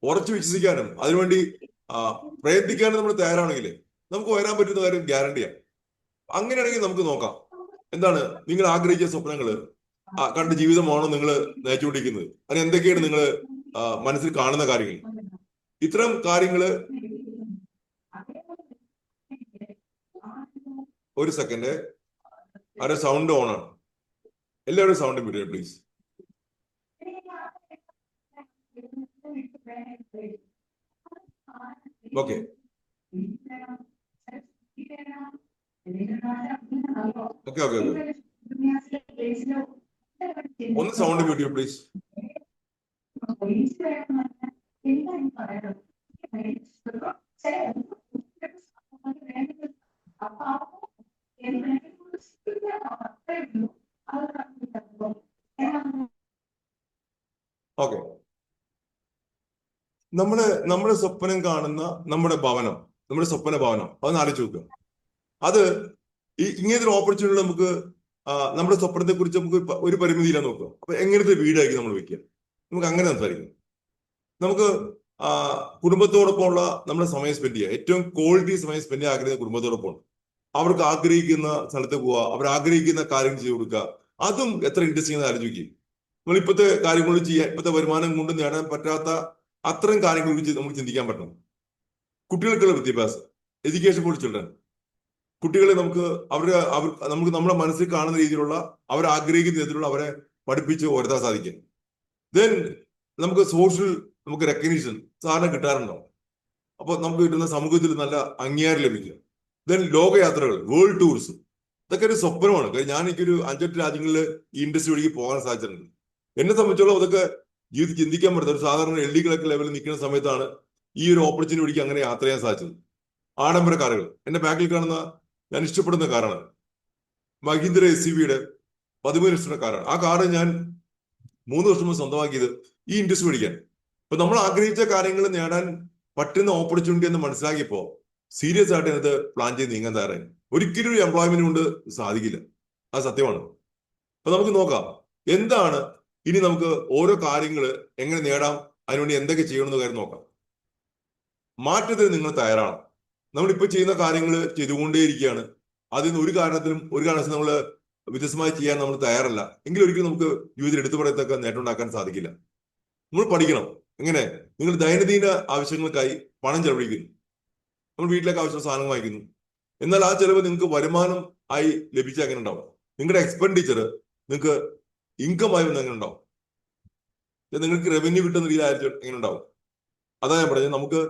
ഉറച്ചു വിശ്വസിക്കാനും അതിനുവേണ്ടി പ്രയത്നിക്കാനും നമ്മൾ തയ്യാറാണെങ്കിൽ നമുക്ക് വരാൻ പറ്റുന്ന കാര്യം ഗ്യാരണ്ടിയാണ്. അങ്ങനെയാണെങ്കിൽ നമുക്ക് നോക്കാം, എന്താണ് നിങ്ങൾ ആഗ്രഹിച്ച സ്വപ്നങ്ങൾ കണ്ട ജീവിതമാണോ നിങ്ങൾ നയിച്ചുകൊണ്ടിരിക്കുന്നത്, അതിന് എന്തൊക്കെയാണ് നിങ്ങൾ മനസ്സിൽ കാണുന്ന കാര്യങ്ങൾ. ഇത്തരം കാര്യങ്ങള് ഒരു സെക്കൻഡ്, ആരുടെ സൗണ്ട് ഓൺ ആണ്? എല്ലാവരും സൗണ്ട് വിടുക please. Okay, okay okay okay, ഒന്ന് സൗണ്ട് മ്യൂട്ട് ചെയ്യൂ പ്ലീസ്. ഓക്കെ, നമ്മുടെ സ്വപ്നം കാണുന്ന നമ്മുടെ ഭവനം, നമ്മുടെ സ്വപ്ന ഭവനം, അതൊന്ന് ആലോചിച്ച് നോക്കുക. അത് ഇങ്ങനത്തെ ഒരു ഓപ്പർച്യൂണിറ്റി നമുക്ക് നമ്മുടെ സ്വപ്നത്തെ കുറിച്ച് നമുക്ക് ഒരു പരിമിതിയില്ല നോക്കുക. അപ്പൊ എങ്ങനത്തെ വീടായിരിക്കും നമ്മൾ വെക്കുക? നമുക്ക് അങ്ങനെ സംസാരിക്കാം. നമുക്ക് കുടുംബത്തോടൊപ്പമുള്ള നമ്മുടെ സമയം സ്പെൻഡ് ചെയ്യുക, ഏറ്റവും ക്വാളിറ്റി സമയം സ്പെൻഡ് ചെയ്യാൻ ആഗ്രഹിക്കുന്ന കുടുംബത്തോടൊപ്പം. അവർക്ക് ആഗ്രഹിക്കുന്ന സ്ഥലത്ത് പോവുക, അവർ ആഗ്രഹിക്കുന്ന കാര്യങ്ങൾ ചെയ്തു കൊടുക്കുക. അതും എത്ര ഇൻട്രസ്റ്റിംഗ് എന്ന് ആലോചിക്കുക. നമ്മൾ ഇപ്പോഴത്തെ കാര്യങ്ങൾ ചെയ്യാൻ, ഇപ്പോഴത്തെ വരുമാനം കൊണ്ട് നേടാൻ പറ്റാത്ത അത്തരം കാര്യങ്ങളെ കുറിച്ച് നമുക്ക് ചിന്തിക്കാൻ പറ്റണം. കുട്ടികൾക്കുള്ള വിദ്യാഭ്യാസം, എഡ്യൂക്കേഷൻ ഫോർ ചിൽഡ്രൻ. കുട്ടികളെ നമുക്ക് നമുക്ക് നമ്മളെ മനസ്സിൽ കാണുന്ന രീതിയിലുള്ള അവർ ആഗ്രഹിക്കുന്ന രീതിയിലുള്ള അവരെ പഠിപ്പിച്ച് ഉയർത്താൻ സാധിക്കും. ദെൻ നമുക്ക് സോഷ്യൽ നമുക്ക് റെക്കഗ്നീഷൻ സാധാരണ കിട്ടാറുണ്ടോ? അപ്പൊ നമുക്ക് കിട്ടുന്ന സമൂഹത്തിൽ നല്ല അംഗീകാരം ലഭിക്കുക. ദെൻ ലോകയാത്രകൾ, വേൾഡ് ടൂർസ്, ഇതൊക്കെ ഒരു സ്വപ്നമാണ്. കാര്യം ഞാൻ എനിക്കൊരു 5-8 രാജ്യങ്ങളിൽ ഈ ഇൻഡസ്ട്രി വഴിക്ക് പോകാൻ സാധിച്ചിട്ടുണ്ട്. എന്നെ സംബന്ധിച്ചോളം അതൊക്കെ ജീവിതത്തിൽ ചിന്തിക്കാൻ പറ്റുന്ന ഒരു സാധാരണ LD കളൊക്കെ ലെവലിൽ നിൽക്കുന്ന സമയത്താണ് ഈ ഒരു ഓപ്പർച്യൂണിറ്റി വഴിക്ക് അങ്ങനെ യാത്ര ചെയ്യാൻ സാധിച്ചത്. ആഡംബര കാറുകൾ, എന്റെ ബാക്കിൽ കാണുന്ന ഞാൻ ഇഷ്ടപ്പെടുന്ന കാറാണ്. മഹീന്ദ്ര SUV-യുടെ 13 ലക്ഷം കാറാണ്. ആ കാറ് ഞാൻ 3 വർഷം മുമ്പ് സ്വന്തമാക്കിയത് ഈ ഇൻഡസ്ട്രി പഠിക്കാൻ. അപ്പൊ നമ്മൾ ആഗ്രഹിച്ച കാര്യങ്ങൾ നേടാൻ പറ്റുന്ന ഓപ്പർച്യൂണിറ്റി എന്ന് മനസ്സിലാക്കിയപ്പോ സീരിയസ് ആയിട്ട് അതിനകത്ത് പ്ലാൻ ചെയ്ത് നീങ്ങാൻ തയ്യാറായി. ഒരിക്കലും ഒരു എംപ്ലോയ്മെന്റ് കൊണ്ട് സാധിക്കില്ല, അത് സത്യമാണ്. അപ്പൊ നമുക്ക് നോക്കാം എന്താണ് ഇനി നമുക്ക് ഓരോ കാര്യങ്ങൾ എങ്ങനെ നേടാം, അതിനുവേണ്ടി എന്തൊക്കെ ചെയ്യണമെന്ന് കാര്യം നോക്കാം. മാറ്റത്തിന് നിങ്ങൾ തയ്യാറാണ്. നമ്മളിപ്പോ ചെയ്യുന്ന കാര്യങ്ങൾ ചെയ്തുകൊണ്ടേയിരിക്കുകയാണ്. അതിൽ നിന്ന് ഒരു കാരണത്തിലും നമ്മൾ വ്യത്യസ്തമായി ചെയ്യാൻ നമ്മൾ തയ്യാറല്ല എങ്കിൽ ഒരിക്കലും നമുക്ക് ജീവിതത്തിൽ എടുത്തു പറയത്തക്ക നേട്ടം ഉണ്ടാക്കാൻ സാധിക്കില്ല. നമ്മൾ പഠിക്കണം. എങ്ങനെ? നിങ്ങൾ ദൈനംദിന ആവശ്യങ്ങൾക്കായി പണം ചെലവഴിക്കുന്നു. നമ്മൾ വീട്ടിലേക്ക് ആവശ്യമുള്ള സാധനങ്ങൾ വാങ്ങിക്കുന്നു. എന്നാൽ ആ ചെലവ് നിങ്ങൾക്ക് വരുമാനം ആയി ലഭിച്ചാൽ എങ്ങനെ ഉണ്ടാവും? നിങ്ങളുടെ എക്സ്പെൻഡിച്ചർ നിങ്ങൾക്ക് ഇൻകം ആയി എങ്ങനെ ഉണ്ടാവും? നിങ്ങൾക്ക് റവന്യൂ കിട്ടുന്ന രീതിയിലായിരിക്കും എങ്ങനെ ഉണ്ടാവും? അതാ ഞാൻ പറഞ്ഞത്. നമുക്ക്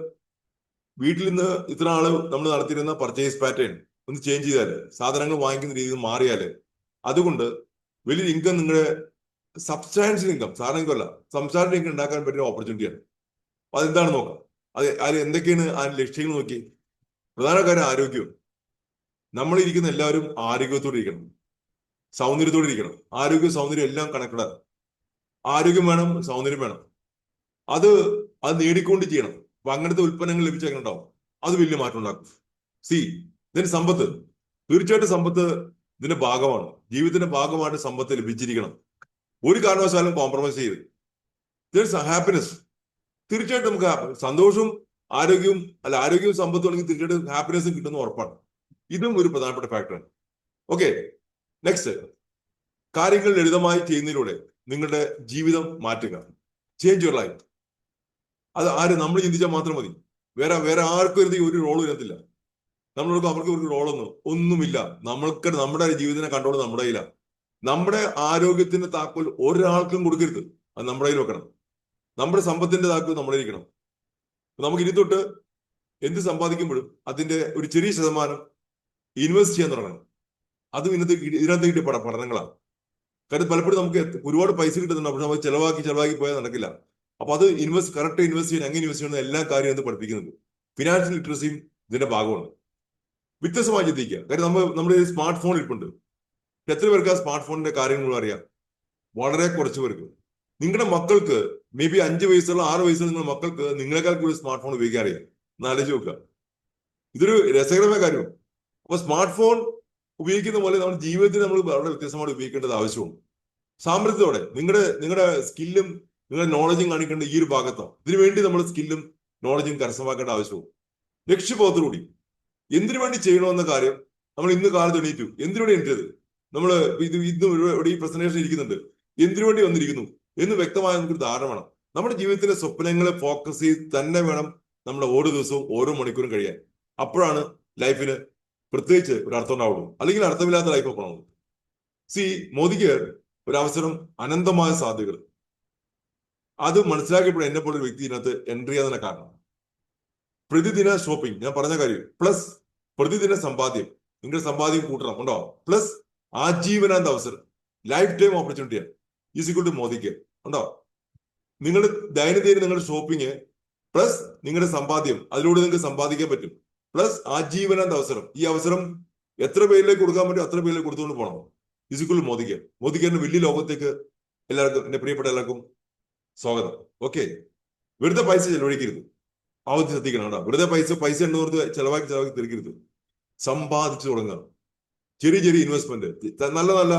വീട്ടിൽ നിന്ന് ഇത്ര നാള് നമ്മൾ നടത്തിയിരുന്ന പർച്ചേസ് പാറ്റേൺ ഒന്ന് ചേഞ്ച് ചെയ്താല്, സാധനങ്ങൾ വാങ്ങിക്കുന്ന രീതി മാറിയാല്, അതുകൊണ്ട് വലിയൊരു ഇൻകം, നിങ്ങളുടെ സബ്സ്റ്റാൻഷ്യൽ ഇൻകം, സാധാരണ ഇൻകം അല്ല, സബ്സ്റ്റാൻഷ്യൽ ഇൻകം ഉണ്ടാക്കാൻ പറ്റിയ ഓപ്പർച്യൂണിറ്റിയാണ്. അപ്പൊ അതെന്താണ് നോക്കാം. അതിൽ എന്തൊക്കെയാണ് ആ ലക്ഷ്യങ്ങൾ നോക്കി. പ്രധാന കാര്യം ആരോഗ്യം. നമ്മൾ ഇരിക്കുന്ന എല്ലാവരും ആരോഗ്യത്തോടെ ഇരിക്കണം, സൗന്ദര്യത്തോടെ ഇരിക്കണം. ആരോഗ്യം സൗന്ദര്യം എല്ലാം കണക്റ്റഡാണ്. ആരോഗ്യം വേണം, സൗന്ദര്യം വേണം. അത് നേടിക്കൊണ്ട് ചെയ്യണം. അപ്പൊ അങ്ങനത്തെ ഉൽപ്പന്നങ്ങൾ ലഭിച്ചാൽ ഉണ്ടാവും, അത് വലിയ മാറ്റം ഉണ്ടാക്കും. ഇതിന് സമ്പത്ത്, തീർച്ചയായിട്ടും സമ്പത്ത് ഇതിന്റെ ഭാഗമാണ്. ജീവിതത്തിന്റെ ഭാഗമായിട്ട് സമ്പത്ത് ലഭിച്ചിരിക്കണം. ഒരു കാരണവശാലും കോംപ്രമൈസ് ചെയ്ത്. ഹാപ്പിനെസ്, തീർച്ചയായിട്ടും നമുക്ക് സന്തോഷവും ആരോഗ്യവും സമ്പത്തും ആണെങ്കിൽ തീർച്ചയായിട്ടും ഹാപ്പിനെസ്സും കിട്ടുന്ന ഉറപ്പാണ്. ഇതും ഒരു പ്രധാനപ്പെട്ട ഫാക്ടറാണ്. ഓക്കെ, നെക്സ്റ്റ്, കാര്യങ്ങൾ ലളിതമായി ചെയ്യുന്നതിലൂടെ നിങ്ങളുടെ ജീവിതം മാറ്റുക. Change your life. അത് നമ്മൾ ചിന്തിച്ചാൽ മാത്രം മതി. വേറെ ആർക്കും ഒരു റോൾ വരത്തില്ല. അവർക്ക് ഒരു ഒന്നുമില്ല. നമ്മുടെ ജീവിതത്തിനെ കൺട്രോൾ നമ്മുടെ കയ്യിലാണ്. നമ്മുടെ ആരോഗ്യത്തിന്റെ താക്കോൽ ഒരാൾക്കും കൊടുക്കരുത്. അത് നമ്മുടെ കയ്യിൽ വെക്കണം. നമ്മുടെ സമ്പത്തിന്റെ താക്കോൽ നമ്മുടെ ഇരിക്കണം. നമുക്ക് ഇനി തൊട്ട് എന്ത് സമ്പാദിക്കുമ്പോഴും അതിന്റെ ഒരു ചെറിയ ശതമാനം ഇൻവെസ്റ്റ് ചെയ്യാൻ തുടങ്ങണം. അതും ഇതിനകത്ത് കിട്ടിയ പഠനങ്ങളാണ്. കാര്യം പലപ്പോഴും നമുക്ക് ഒരുപാട് പൈസ കിട്ടുന്നുണ്ട്, പക്ഷെ നമുക്ക് ചെലവാക്കി പോയാൽ നടക്കില്ല. അപ്പൊ അത് കറക്റ്റ് ഇൻവെസ്റ്റ് ചെയ്യാൻ, എങ്ങനെ ഇൻവെസ്റ്റ് ചെയ്യുന്ന എല്ലാ കാര്യവും പഠിപ്പിക്കുന്നുണ്ട്. ഫിനാൻഷ്യൽ ലിറ്ററസിയും ഇതിന്റെ ഭാഗമാണ്. വ്യത്യസ്തമായി ചിന്തിക്കുക. കാര്യം നമ്മുടെ സ്മാർട്ട് ഫോൺ ഇരിപ്പുണ്ട്. എത്ര പേർക്ക് ആ സ്മാർട്ട് ഫോണിന്റെ കാര്യങ്ങളും അറിയാം? വളരെ കുറച്ച് പേർക്ക്. നിങ്ങളുടെ മക്കൾക്ക് മേ ബി 5 വയസ്സുള്ള 6 വയസ്സുള്ള നിങ്ങളുടെ മക്കൾക്ക് നിങ്ങളെക്കാൾ കൂടുതൽ സ്മാർട്ട് ഫോൺ ഉപയോഗിക്കാൻ അറിയാം. എന്നാലോചിച്ച് നോക്കുക. ഇതൊരു രസകരമായ കാര്യമാണ്. അപ്പൊ സ്മാർട്ട് ഫോൺ ഉപയോഗിക്കുന്ന പോലെ നമ്മുടെ ജീവിതത്തിൽ നമ്മൾ വളരെ വ്യത്യസ്തമായിട്ട് ഉപയോഗിക്കേണ്ടത് ആവശ്യമാണ്. സാമർത്ഥ്യത്തോടെ നിങ്ങളുടെ സ്കില്ലും നിങ്ങളുടെ നോളജും കാണിക്കേണ്ട ഈ ഒരു ഭാഗത്താണ്. ഇതിനുവേണ്ടി നമ്മൾ സ്കില്ലും നോളജും കരസ്ഥമാക്കേണ്ട ആവശ്യവും. ലക്ഷ്യബോധത്തോടുകൂടി എന്തിനു വേണ്ടി ചെയ്യണമെന്ന കാര്യം നമ്മൾ ഇന്ന് കാലത്ത് എണീറ്റു. എന്തിനുവേണ്ടി എണീറ്റത്? നമ്മൾ ഇന്ന് ഇവിടെ ഈ പ്രസന്റേഷൻ ഇരിക്കുന്നുണ്ട്, എന്തിനു വേണ്ടി വന്നിരിക്കുന്നു എന്ന് വ്യക്തമായ നമുക്കൊരു ധാരണ വേണം. നമ്മുടെ ജീവിതത്തിലെ സ്വപ്നങ്ങളെ ഫോക്കസ് ചെയ്ത് തന്നെ വേണം നമ്മുടെ ഓരോ ദിവസവും ഓരോ മണിക്കൂറും കഴിയാൻ. അപ്പോഴാണ് ലൈഫിന് പ്രത്യേകിച്ച് ഒരു അർത്ഥം ഉണ്ടാവുള്ളൂ. അല്ലെങ്കിൽ അർത്ഥമില്ലാത്ത ലൈഫ് പോകണം. മോദിക്ക് ഒരു അവസരം, അനന്തമായ സാധ്യതകൾ. അത് മനസ്സിലാക്കിയപ്പോൾ എന്നെ പോലെ ഒരു വ്യക്തി ഇതിനകത്ത് എൻട്രി ചെയ്യാൻ തന്നെ കാരണം. പ്രതിദിന ഷോപ്പിംഗ്, ഞാൻ പറഞ്ഞ കാര്യം, പ്ലസ് പ്രതിദിന സമ്പാദ്യം. നിങ്ങളുടെ സമ്പാദ്യം കൂട്ടണം, ഉണ്ടോ? പ്ലസ് ആജീവനാന്ത അവസരം, ലൈഫ് ടൈം ഓപ്പർച്യൂണിറ്റിയാണ്. ഈസിക്വൽ ടു മോദിക്ക്, ഉണ്ടോ? നിങ്ങളുടെ ദൈനംദിന നിങ്ങളുടെ ഷോപ്പിംഗ് പ്ലസ് നിങ്ങളുടെ സമ്പാദ്യം, അതിലൂടെ നിങ്ങൾക്ക് സമ്പാദിക്കാൻ പറ്റും. പ്ലസ് ആജീവനാന്ത അവസരം. ഈ അവസരം എത്ര പേരിലേക്ക് കൊടുക്കാൻ പറ്റും അത്ര പേരിലേക്ക് കൊടുത്തുകൊണ്ട് പോകണം. ഈസിക്വൽ ടു മോദിക്ക്. മോദിക്ക് വലിയ ലോകത്തേക്ക് എല്ലാവർക്കും, എന്റെ പ്രിയപ്പെട്ട എല്ലാവർക്കും സ്വാഗതം. ഓക്കെ, വെറുതെ പൈസ ചെലവഴിക്കരുത്. ആദ്യം ശ്രദ്ധിക്കണം കേട്ടോ. വെറുതെ പൈസ എണ്ണൂറ് ചെലവാക്കി തീർക്കരുത്. സമ്പാദിച്ചു തുടങ്ങുക. ചെറിയ ഇൻവെസ്റ്റ്മെന്റ്, നല്ല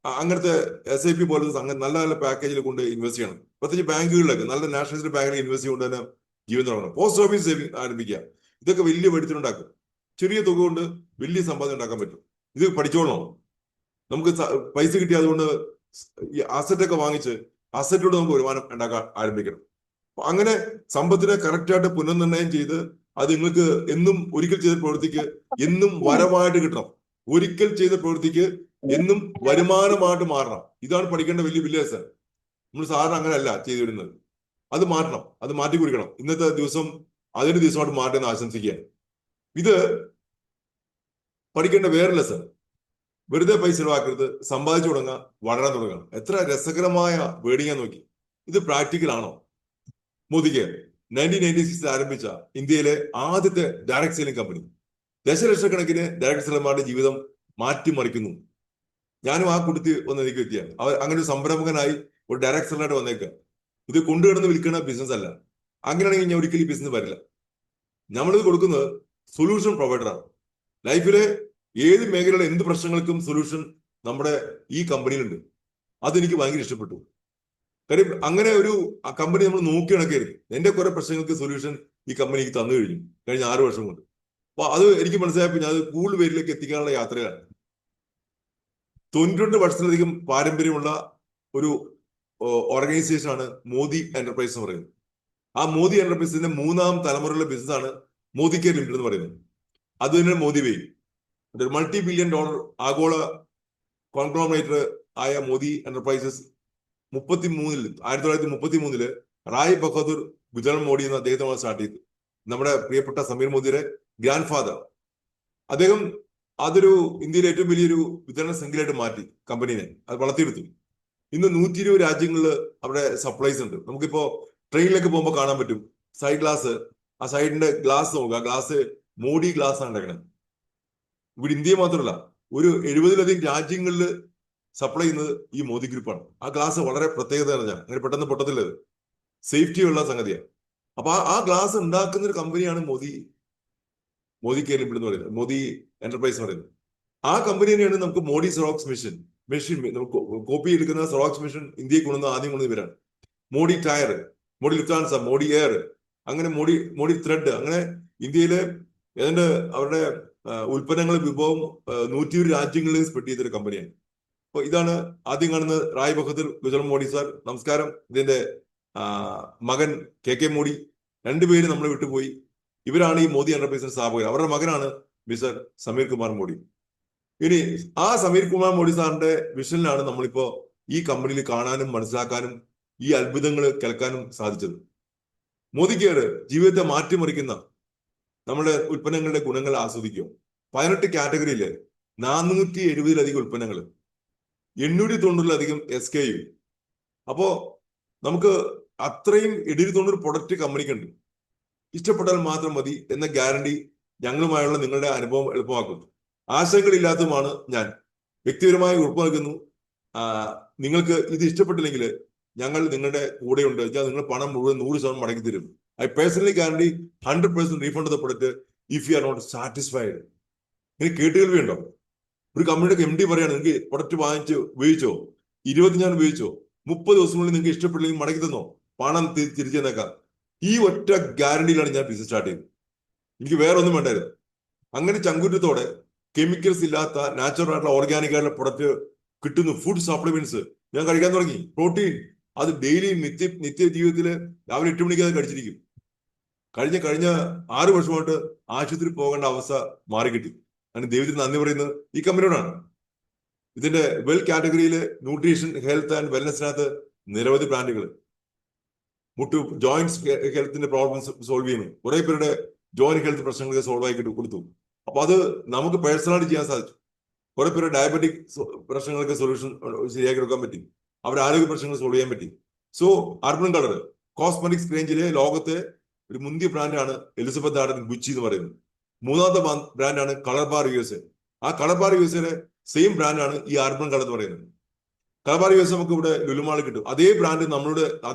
അങ്ങനത്തെ SIP പോലത്തെ നല്ല പാക്കേജിൽ കൊണ്ട് ഇൻവെസ്റ്റ് ചെയ്യണം. പ്രത്യേകിച്ച് ബാങ്കുകളിലൊക്കെ, നല്ല നാഷണലൈസ്ഡ് ബാങ്കിൽ ഇൻവെസ്റ്റ് ചെയ്തുകൊണ്ട് തന്നെ ജീവൻ തുടങ്ങണം. പോസ്റ്റ് ഓഫീസ് സേവിംഗ് ആരംഭിക്കുക. ഇതൊക്കെ വലിയ വെടിത്തിലുണ്ടാക്കും. ചെറിയ തുക കൊണ്ട് വലിയ സമ്പാദ്യം ഉണ്ടാക്കാൻ പറ്റും. ഇത് പഠിച്ചോളണം. നമുക്ക് പൈസ കിട്ടി അതുകൊണ്ട് ഈ അസറ്റൊക്കെ വാങ്ങിച്ച് അസറ്റിലൂടെ നമുക്ക് വരുമാനം ഉണ്ടാക്കാൻ ആരംഭിക്കണം. അങ്ങനെ സമ്പത്തിനെ കറക്റ്റായിട്ട് പുനർനിർണയം ചെയ്ത് അത് നിങ്ങൾക്ക് എന്നും ഒരിക്കൽ ചെയ്ത പ്രവൃത്തിക്ക് എന്നും വരമായിട്ട് കിട്ടണം. ഒരിക്കൽ ചെയ്ത പ്രവൃത്തിക്ക് എന്നും വരുമാനമായിട്ട് മാറണം. ഇതാണ് പഠിക്കേണ്ട വലിയ ലെസൺ. നമ്മൾ സാധാരണ അങ്ങനെയല്ല ചെയ്തു വരുന്നത്. അത് മാറ്റണം, അത് മാറ്റി കുറിക്കണം. ഇന്നത്തെ ദിവസം അതിന്റെ ദിവസമായിട്ട് മാറ്റുമെന്ന് ആശംസിക്കുകയാണ്. ഇത് പഠിക്കേണ്ട വേറെ ലെസൺ. വെറുതെ പൈസ ചിലവാക്കരുത്, സമ്പാദിച്ചു തുടങ്ങുക, വളരാൻ തുടങ്ങുക. എത്ര രസകരമായ വേർഡിങ്ങാ നോക്കി. ഇത് പ്രാക്ടിക്കൽ ആണോ? മോദി കെയർ 1996 ആരംഭിച്ച ഇന്ത്യയിലെ ആദ്യത്തെ ഡയറക്ട് സെയിലിംഗ് കമ്പനി ദശലക്ഷക്കണക്കിന് ഡയറക്ട് സെയിലർമാരുടെ ജീവിതം മാറ്റിമറിക്കുന്നു. ഞാനും ആ കൂട്ടത്തിൽ ഒന്ന് എനിക്ക് വ്യക്തിയാണ്. അവർ അങ്ങനെ ഒരു സംരംഭകനായി ഒരു ഡയറക്ട് സെയിലറായിട്ട് വന്നേക്കുക. ഇത് കൊണ്ടുകിടന്ന് വിൽക്കുന്ന ബിസിനസ് അല്ല. അങ്ങനെയാണെങ്കിൽ ഞാൻ ഒരിക്കലും ഈ ബിസിനസ് വരില്ല. നമ്മളിത് കൊടുക്കുന്നത് സൊല്യൂഷൻ പ്രൊവൈഡറാണ്. ലൈഫിലെ ഏത് മേഖലയിലെ എന്ത് പ്രശ്നങ്ങൾക്കും സൊല്യൂഷൻ നമ്മുടെ ഈ കമ്പനിയിലുണ്ട്. അതെനിക്ക് ഭയങ്കര ഇഷ്ടപ്പെട്ടു. കാര്യം അങ്ങനെ ഒരു കമ്പനി നമ്മൾ നോക്കി കണക്കായിരിക്കും. എന്റെ കുറെ പ്രശ്നങ്ങൾക്ക് സൊല്യൂഷൻ ഈ കമ്പനിക്ക് തന്നു കഴിഞ്ഞു കഴിഞ്ഞ 6 വർഷം കൊണ്ട്. അപ്പൊ അത് എനിക്ക് മനസ്സിലായപ്പോൾ ഞാൻ അത് കൂടുതൽ പേരിലേക്ക് എത്തിക്കാനുള്ള യാത്രയാണ്. 92 വർഷത്തിലധികം പാരമ്പര്യമുള്ള ഒരു ഓർഗനൈസേഷനാണ് മോദി എന്റർപ്രൈസ് എന്ന് പറയുന്നത്. ആ മോദി എന്റർപ്രൈസിന്റെ 3ാം തലമുറയിലെ ബിസിനസ്സാണ് മോദി കെയർ ലിമിറ്റഡ് എന്ന് പറയുന്നത്. അത് തന്നെ മോദി വേ. $multi-billion ആഗോള കോൺഗ്ലോമറേറ്റ് ആയ മോദി എന്റർപ്രൈസസ് 1933 റായ് ബഹദൂർ ഗുജറാൾ മോഡി എന്ന അദ്ദേഹത്തിനാണ് സ്റ്റാർട്ട് ചെയ്തത്. നമ്മുടെ പ്രിയപ്പെട്ട സമീർ മോദിയുടെ ഗ്രാൻഡ് ഫാദർ. അദ്ദേഹം അതൊരു ഇന്ത്യയിലെ ഏറ്റവും വലിയൊരു വിതരണ ശൃംഖലയായിട്ട് മാറ്റി കമ്പനീനെ. അത് വളർത്തിയെടുത്തു. ഇന്ന് 120 രാജ്യങ്ങളിൽ അവിടെ സപ്ലൈസ് ഉണ്ട്. നമുക്കിപ്പോ ട്രെയിനിലേക്ക് പോകുമ്പോൾ കാണാൻ പറ്റും സൈഡ് ഗ്ലാസ്. ആ സൈഡിന്റെ ഗ്ലാസ് നോക്കുക, ഗ്ലാസ് മോഡി ഗ്ലാസ് ആണ് ഉണ്ടാക്കുന്നത്. ഇവിടെ ഇന്ത്യ മാത്രമല്ല, ഒരു 70-ലധികം രാജ്യങ്ങളിൽ സപ്ലൈ ചെയ്യുന്നത് ഈ മോദി ഗ്രൂപ്പാണ്. ആ ഗ്ലാസ് വളരെ പ്രത്യേകത പറഞ്ഞാൽ അങ്ങനെ പെട്ടെന്ന് പൊട്ടത്തില്ല. സേഫ്റ്റി ഉള്ള സംഗതിയാണ്. അപ്പൊ ആ ഗ്ലാസ് ഉണ്ടാക്കുന്ന ഒരു കമ്പനിയാണ് മോദി കെയർ ലിമിറ്റഡ് എന്ന് പറയുന്നത്, മോദി എന്റർപ്രൈസ് എന്ന് പറയുന്നത്. ആ കമ്പനി തന്നെയാണ് നമുക്ക് മോഡി സെറോക്സ് മെഷീൻ നമുക്ക് കോപ്പി എടുക്കുന്ന സെറോക്സ് മെഷീൻ ഇന്ത്യയിൽ കൊണ്ടുവന്ന ആദ്യം കൊണ്ടുവന്ന് ഇവരാണ്. Modi tyre, Modi Lufthansa, Modi air, അങ്ങനെ മോഡി ത്രെഡ്, അങ്ങനെ ഇന്ത്യയിലെ ഏതാണ്ട് അവരുടെ ഉൽപ്പന്നങ്ങൾ വിഭവം 120 രാജ്യങ്ങളിൽ സ്പ്രെഡ് ചെയ്തൊരു കമ്പനിയാണ്. അപ്പൊ ഇതാണ് ആദ്യം കാണുന്നത് റായ് ബഹദൂർ ഗുജറാൾ മോഡി സാർ. നമസ്കാരം. ഇതിന്റെ മകൻ കെ മോഡി. രണ്ടുപേര് നമ്മൾ വിട്ടുപോയി. ഇവരാണ് ഈ മോദി എന്റർപ്രൈസിന്റെ സ്ഥാപകർ. അവരുടെ മകനാണ് മിസ്റ്റർ സമീർ കുമാർ മോഡി. ഇനി ആ സമീർ കുമാർ മോഡി സാറിന്റെ വിഷനിലാണ് നമ്മളിപ്പോ ഈ കമ്പനിയിൽ കാണാനും മനസ്സിലാക്കാനും ഈ അത്ഭുതങ്ങൾ കേൾക്കാനും സാധിച്ചത്. മോദി കെയർ ജീവിതത്തെ മാറ്റിമറിക്കുന്ന നമ്മുടെ ഉൽപ്പന്നങ്ങളുടെ ഗുണങ്ങൾ ആസ്വദിക്കുക. 18 കാറ്റഗറിയില് 470-ലധികം ഉൽപ്പന്നങ്ങൾ, 890-ലധികം SKU. അപ്പോ നമുക്ക് അത്രയും 790 പ്രൊഡക്റ്റ് കമ്പനിക്കുണ്ട്. ഇഷ്ടപ്പെട്ടാൽ മാത്രം മതി എന്ന ഗ്യാരണ്ടി ഞങ്ങളുമായുള്ള നിങ്ങളുടെ അനുഭവം എളുപ്പമാക്കുന്നു. ആശങ്കകളില്ലാത്തതുമാണ് ഞാൻ. വ്യക്തിപരമായി ഉറപ്പു നൽകുന്നു, നിങ്ങൾക്ക് ഇത് ഇഷ്ടപ്പെട്ടില്ലെങ്കിൽ ഞങ്ങൾ നിങ്ങളുടെ കൂടെയുണ്ട്. നിങ്ങൾ പണം മുഴുവൻ 100% മടക്കി തരും. I personally guarantee 100% refund of the product if you are not satisfied. ഇനി കേട്ടുകേൾവിയുണ്ടോ? ഒരു കമ്പനിയുടെ MD പറയാണ്, നിങ്ങൾക്ക് പ്രൊഡക്റ്റ് വാങ്ങിച്ച് ഉപയോഗിച്ചോ, 25 ഉപയോഗിച്ചോ, 30 ദിവസത്തിനുള്ളിൽ നിങ്ങൾക്ക് ഇഷ്ടപ്പെട്ടില്ലെങ്കിൽ മടക്കി തന്നോ, പണം തിരിച്ചു തന്നേക്കാം. ഈ ഒറ്റ ഗ്യാരണ്ടിയിലാണ് ഞാൻ ബിസിനസ് സ്റ്റാർട്ട് ചെയ്തത്. എനിക്ക് വേറെ ഒന്നും വേണ്ടായിരുന്നു. അങ്ങനെ ചങ്കുറ്റത്തോടെ കെമിക്കൽസ് ഇല്ലാത്ത നാച്ചുറൽ ആയിട്ടുള്ള ഓർഗാനിക് ആയിട്ടുള്ള പ്രൊഡക്റ്റ് കിട്ടുന്നു. ഫുഡ് സപ്ലിമെന്റ്സ് ഞാൻ കഴിക്കാൻ തുടങ്ങി. പ്രോട്ടീൻ അത് ഡെയിലി നിത്യ ജീവിതത്തിൽ രാവിലെ 8 മണിക്ക് അത് കഴിച്ചിരിക്കും. കഴിഞ്ഞ 6 വർഷമായിട്ട് ആശുപത്രി പോകേണ്ട അവസ്ഥ മാറിക്കിട്ടി. അതിന് ദൈവത്തിന് നന്ദി പറയുന്നത് ഈ കമ്പനിയോടാണ്. ഇതിന്റെ വെൽ കാറ്റഗറിയില് ന്യൂട്രീഷൻ, ഹെൽത്ത് ആൻഡ് വെൽനെസ്സിനകത്ത് നിരവധി ബ്രാൻഡുകൾ. ജോയിന്റ്സ് ഹെൽത്തിന്റെ പ്രോബ്ലംസ് സോൾവ് ചെയ്യുന്നു. കുറെ പേരുടെ ജോയിന്റ് ഹെൽത്ത് പ്രശ്നങ്ങൾക്ക് സോൾവ് ആക്കി കൊടുത്തു. അപ്പൊ അത് നമുക്ക് പേഴ്സണലായിട്ട് ചെയ്യാൻ സാധിച്ചു. കുറെ പേരുടെ ഡയബറ്റിക് പ്രശ്നങ്ങൾക്ക് സൊല്യൂഷൻ ശരിയാക്കി എടുക്കാൻ പറ്റി. അവരുടെ ആരോഗ്യ പ്രശ്നങ്ങൾ സോൾവ് ചെയ്യാൻ പറ്റി. സോ അർബൻ കളർ കോസ്മെറ്റിക്സ് റേഞ്ചിലെ ലോകത്തെ ഒരു മുന്തിയ ബ്രാൻഡാണ് എലിസബത്ത് ഗാർഡൻ ഗുച്ചി എന്ന് പറയുന്നത്. 3ാമത്തെ ബ്രാൻഡാണ് കളർ ബാർ USA. ആ കളർ ബാർ USAയിലെ സെയിം ബ്രാൻഡാണ് ഈ അർബൻ കളർ എന്ന് പറയുന്നത്. കളർ ബാർ USA നമുക്ക് ഇവിടെ ലുലുമാളിൽ കിട്ടും. അതേ ബ്രാൻഡിന്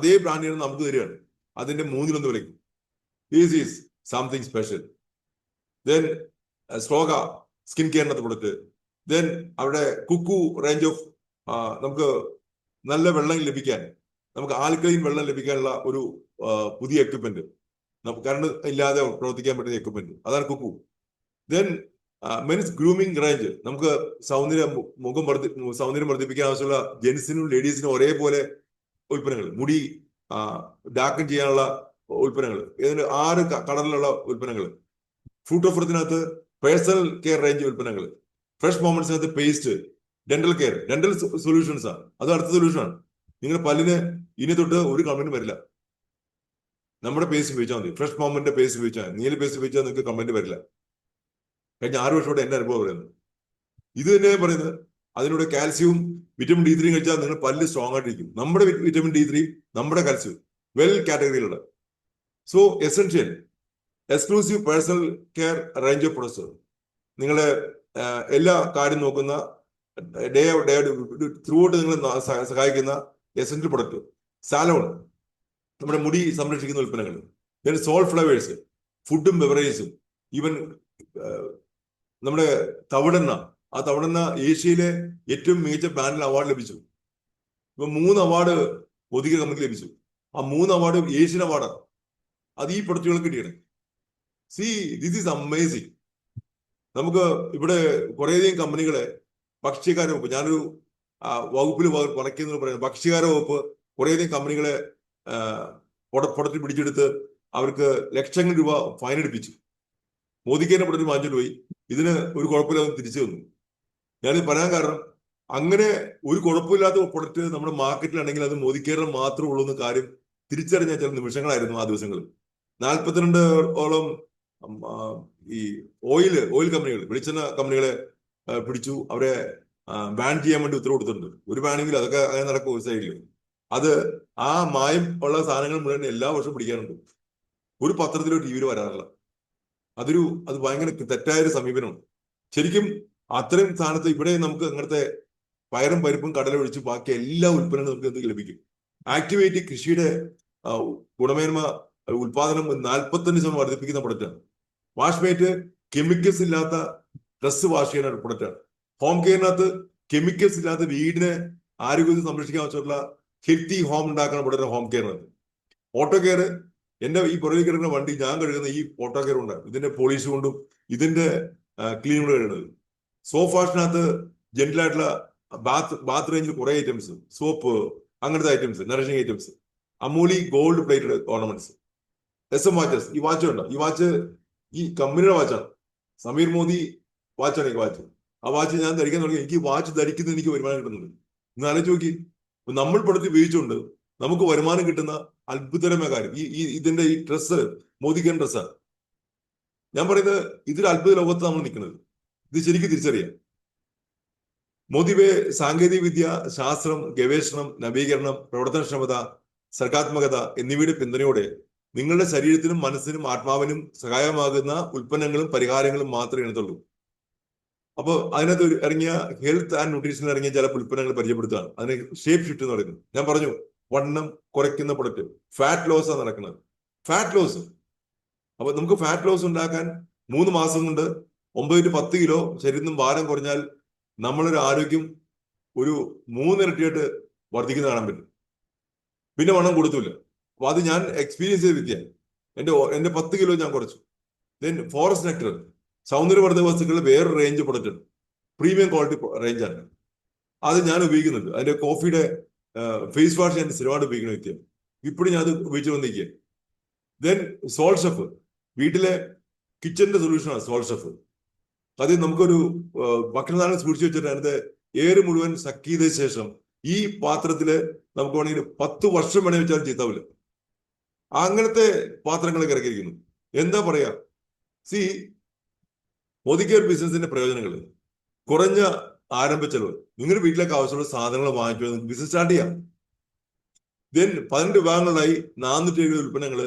നമുക്ക് തരികയാണ്. അതിന്റെ 3-1 വിലയ്ക്ക്. This is something special. Then സ്ലോഗ സ്കിൻ കെയറിനകത്ത് പ്രൊഡക്റ്റ്. ദെൻ അവിടെ കുക്കു റേഞ്ച് ഓഫ് നമുക്ക് നല്ല വെള്ളം ലഭിക്കാൻ, നമുക്ക് ആൽക്കലൈൻ വെള്ളം ലഭിക്കാനുള്ള ഒരു പുതിയ എക്വിപ്മെന്റ്, നമുക്ക് കറണ്ട് ഇല്ലാതെ പ്രവർത്തിക്കാൻ പറ്റുന്ന എക്വിപ്മെന്റ്, അതാണ് കുക്കു. ദെൻ മെൻസ് ഗ്രൂമിംഗ് റേഞ്ച്, നമുക്ക് സൗന്ദര്യം വർദ്ധിപ്പിക്കാൻ ആവശ്യമുള്ള ജെൻസിനും ലേഡീസിനും ഒരേപോലെ ഉൽപ്പന്നങ്ങൾ. മുടി ഡാക്കൻ ചെയ്യാനുള്ള ഉൽപ്പന്നങ്ങൾ, ഇതിന് 6 കളറിലുള്ള ഉൽപ്പന്നങ്ങൾ. ഫ്രൂട്ട് ഓഫ് എർത്തിനകത്ത് പേഴ്സണൽ കെയർ റേഞ്ച് ഉൽപ്പന്നങ്ങൾ. ഫ്രഷ് മൊമെന്റ്സിനകത്ത് paste. Dental care, dental solutions ആണ്, അത് അടുത്ത സൊല്യൂഷനാണ്. നിങ്ങളുടെ പല്ലിന് ഇനി തൊട്ട് ഒരു കംപ്ലൈന്റ് വരില്ല. നമ്മുടെ പേസ്റ്റ് ഉപയോഗിച്ചാൽ മതി. ഫ്രഷ് മൊമെന്റിന്റെ പേസ്റ്റ് ഉപയോഗിച്ചാൽ, നീല പേസ്റ്റ് ഉപയോഗിച്ചാൽ നിങ്ങൾക്ക് കംപ്ലൈന്റ് വരില്ല. കഴിഞ്ഞ 6 വർഷമായിട്ട് എന്റെ അനുഭവം പറയുന്നത് ഇത് തന്നെ പറയുന്നത്. അതിലൂടെ കാൽസ്യവും വിറ്റമിൻ D3 കഴിച്ചാൽ നിങ്ങൾ പല്ല് സ്ട്രോങ് ആയിട്ടിരിക്കും. നമ്മുടെ വിറ്റമിൻ D3, നമ്മുടെ കാൽസ്യം വെൽ കാറ്റഗറിയിലുള്ള. So essential exclusive personal care range of products. നിങ്ങളെ എല്ലാ കാര്യം നോക്കുന്ന, ഡേ ത്രൂ ഔട്ട് നിങ്ങൾ സഹായിക്കുന്ന എസെൻഷ്യൽ പ്രൊഡക്റ്റ്. സാലോൺ, നമ്മുടെ മുടി സംരക്ഷിക്കുന്ന ഉൽപ്പന്നങ്ങൾ. then സോൾ ഫ്ലവേഴ്സ്, ഫുഡും ബെവറേജസും. ഈവൻ നമ്മുടെ തവിടെണ്ണ, ആ തവിടെണ്ണ ഏഷ്യയിലെ ഏറ്റവും മികച്ച ബ്രാൻഡിൽ അവാർഡ് ലഭിച്ചു. ഇപ്പൊ 3 അവാർഡ് ഒതുക്കിയ കമ്പനിക്ക് ലഭിച്ചു. ആ 3 അവാർഡ് ഏഷ്യൻ അവാർഡാണ്. അത് ഈ പ്രൊഡക്റ്റുകൾക്ക് കിട്ടിയാണ്. See this is amazing. നമുക്ക് ഇവിടെ കുറേയധികം കമ്പനികളെ ഭക്ഷ്യകാര വകുപ്പ്, ഞാനൊരു വകുപ്പിൽ വറയ്ക്കുന്ന പറയുന്നത്, ഭക്ഷ്യകാര വകുപ്പ് കുറേയധികം കമ്പനികളെ പ്രൊഡക്റ്റ് പിടിച്ചെടുത്ത് അവർക്ക് ലക്ഷങ്ങൾ രൂപ ഫൈൻ അടിപ്പിച്ചു. മോദിക്കേന്റെ പ്രൊഡക്റ്റ് വാങ്ങിച്ചിട്ട് പോയി, ഇതിന് ഒരു കുഴപ്പമില്ലാതെ തിരിച്ചു തന്നു. ഞാനിത് പറയാൻ കാരണം, അങ്ങനെ ഒരു കുഴപ്പമില്ലാത്ത പ്രൊഡക്റ്റ് നമ്മുടെ മാർക്കറ്റിലാണെങ്കിൽ അത് മോദിക്കേരളം മാത്രമേ ഉള്ളൂ എന്ന് കാര്യം തിരിച്ചറിഞ്ഞ ചില നിമിഷങ്ങളായിരുന്നു ആ ദിവസങ്ങളിൽ. 42ഓളം ഈ ഓയിൽ കമ്പനികൾ, വെളിച്ചെണ്ണ കമ്പനികളെ പിടിച്ചു. അവരെ ബാൻ ചെയ്യാൻ വേണ്ടി ഉത്തരവ് കൊടുത്തിട്ടുണ്ട്. ഒരു ബാനെങ്കിലും അതൊക്കെ അങ്ങനെ നടക്കും ഒരു സൈഡിൽ. അത് ആ മായം ഉള്ള സാധനങ്ങൾ മുഴുവൻ എല്ലാ വർഷവും പിടിക്കാനുണ്ട്. ഒരു പത്രത്തിലോ ടിവിയിലോ വരാറില്ല. അത് ഭയങ്കര തെറ്റായൊരു സമീപനമാണ്. ശരിക്കും അത്രയും സ്ഥാനത്ത് ഇവിടെ നമുക്ക് അങ്ങനത്തെ പയറും പരിപ്പും കടലൊഴിച്ച് ബാക്കി എല്ലാ ഉൽപ്പന്നങ്ങളും നമുക്ക് എന്ത് ലഭിക്കും. ആക്ടിവേറ്റ് കൃഷിയുടെ ഗുണമേന്മ, ഉൽപാദനം 45% വർദ്ധിപ്പിക്കുന്ന പ്രൊഡക്റ്റാണ്. വാഷ്മേറ്റ് കെമിക്കൽസ് ഇല്ലാത്ത ഡ്രസ് വാഷ് ചെയ്യുന്ന പ്രൊഡക്റ്റാണ്. ഹോം കെയറിനകത്ത് കെമിക്കൽസ് ഇല്ലാത്ത വീടിനെ ആരോഗ്യത്തിൽ സംരക്ഷിക്കാൻ വെച്ചിട്ടുള്ള ഹെൽത്തി ഹോം ഉണ്ടാക്കുന്ന പ്രൊഡക്റ്റ് ഹോം കെയറിനകത്ത്. ഓട്ടോ കെയർ, എന്റെ ഈ പുറകിൽ കിടക്കുന്ന വണ്ടി ഞാൻ കഴുകുന്ന ഈ ഓട്ടോ കെയർ ഉണ്ട്. ഇതിന്റെ പോളിഷ് കൊണ്ടും ഇതിന്റെ ക്ലീൻ കൊണ്ട് കഴുകുന്നത്. സോപ്പ് വാഷിനകത്ത് ജെന്റിൽ ആയിട്ടുള്ള ബാത്ത് റേഞ്ചിൽ കുറെ ഐറ്റംസ്, സോപ്പ്, അങ്ങനത്തെ ഐറ്റംസ്, നറിഷിംഗ് ഐറ്റംസ്. അമൂലി gold plated ornaments. SM watches. ഈ വാച്ച് ഉണ്ടോ? ഈ വാച്ച് ഈ കമ്പനിയുടെ വാച്ചാണ്. സമീർ മോദി വാച്ചാണ് ഈ വാച്ച്. ആ വാച്ച് ഞാൻ ധരിക്കാൻ തുടങ്ങി. എനിക്ക് വാച്ച് ധരിക്കുന്നത് എനിക്ക് വരുമാനം കിട്ടുന്നുണ്ട്. ഇന്ന് ആലോചിച്ച് നോക്കി, നമ്മൾ പ്രൊഡക്റ്റ് ഉപയോഗിച്ചുകൊണ്ട് നമുക്ക് വരുമാനം കിട്ടുന്ന അത്ഭുതകരമായ കാര്യം. ഇതിന്റെ ഈ ഡ്രസ്സ് മോദിക്കൻ ഡ്രസ്സാണ്. ഞാൻ പറയുന്നത് ഇതൊരു അത്ഭുത ലോകത്ത് നമ്മൾ നിൽക്കുന്നത്. ഇത് ശരിക്കും തിരിച്ചറിയാം. മോദിവേ സാങ്കേതിക വിദ്യ, ശാസ്ത്രം, ഗവേഷണം, നവീകരണം, പ്രവർത്തനക്ഷമത, സർഗാത്മകത എന്നിവയുടെ പിന്തുണയോടെ നിങ്ങളുടെ ശരീരത്തിനും മനസ്സിനും ആത്മാവിനും സഹായമാകുന്ന ഉൽപ്പന്നങ്ങളും പരിഹാരങ്ങളും മാത്രമേ എടുത്തുള്ളൂ. അപ്പോൾ അതിനകത്ത് ഇറങ്ങിയ ഹെൽത്ത് ആൻഡ് ന്യൂട്രീഷനിൽ ഇറങ്ങിയ ചില ഉൽപ്പന്നങ്ങൾ പരിചയപ്പെടുത്തുകയാണ്. അതിന് ഷേപ്പ് ഷിഫ്റ്റ് എന്ന് പറയുന്നത്. ഞാൻ പറഞ്ഞു, വണ്ണം കുറയ്ക്കുന്ന പ്രൊഡക്റ്റ്. ഫാറ്റ് ലോസ് ആണ് നടക്കുന്നത്. Fat loss. അപ്പൊ നമുക്ക് ഫാറ്റ് ലോസ് ഉണ്ടാക്കാൻ 3 മാസം കൊണ്ട് 9 to 10 കിലോ ശരീരത്തിൽ ഭാരം കുറഞ്ഞാൽ നമ്മളൊരു ആരോഗ്യം ഒരു 3 ഇരട്ടിയായിട്ട് വർദ്ധിക്കുന്ന കാണാൻ പറ്റും. പിന്നെ വണ്ണം കൊടുത്തില്ല. അപ്പൊ അത് ഞാൻ എക്സ്പീരിയൻസ് ചെയ്ത വിദ്യ. എന്റെ 10 കിലോ ഞാൻ കുറച്ചു. ദെൻ ഫോറസ്റ്റ് നെക്ടർ, സൗന്ദര്യവർദ്ധക വസ്തുക്കളുടെ വേറൊരു റേഞ്ച് പ്രൊഡക്റ്റ് ഉണ്ട്. പ്രീമിയം ക്വാളിറ്റി റേഞ്ചാണ്. അത് ഞാൻ ഉപയോഗിക്കുന്നുണ്ട്. അതിന്റെ കോഫിയുടെ ഫേസ് വാഷ് ഞാൻ സ്ഥിരമായിട്ട് ഉപയോഗിക്കുന്ന വ്യക്തിയാണ്. ഇപ്പോഴും ഞാൻ അത് ഉപയോഗിച്ചു വന്നിരിക്കുക. ദെൻ സോൾ ഷെഫ്, വീട്ടിലെ കിച്ചന്റെ സൊല്യൂഷനാണ് സോൾ ഷെഫ്. അത് നമുക്കൊരു ഭക്ഷണസാധനം സൂക്ഷിച്ചു വെച്ചിട്ട് അതിന്റെ ഏറ് മുഴുവൻ സക്ക് ചെയ്ത ശേഷം ഈ പാത്രത്തില് നമുക്ക് വേണമെങ്കിൽ 10 വർഷം വേണേ വെച്ചാൽ ചീത്താവില്ല. അങ്ങനത്തെ പാത്രങ്ങളൊക്കെ ഇറക്കിയിരിക്കുന്നു. എന്താ പറയാ, സി മോദി കെയർ ബിസിനസിന്റെ പ്രയോജനങ്ങൾ: കുറഞ്ഞ ആരംഭ ചെലവ്. നിങ്ങളുടെ വീട്ടിലേക്ക് ആവശ്യമുള്ള സാധനങ്ങൾ വാങ്ങിച്ചു ബിസിനസ് സ്റ്റാർട്ട് ചെയ്യാം. Then 18 വിഭാഗങ്ങളിലായി 470 ഉൽപ്പന്നങ്ങള്,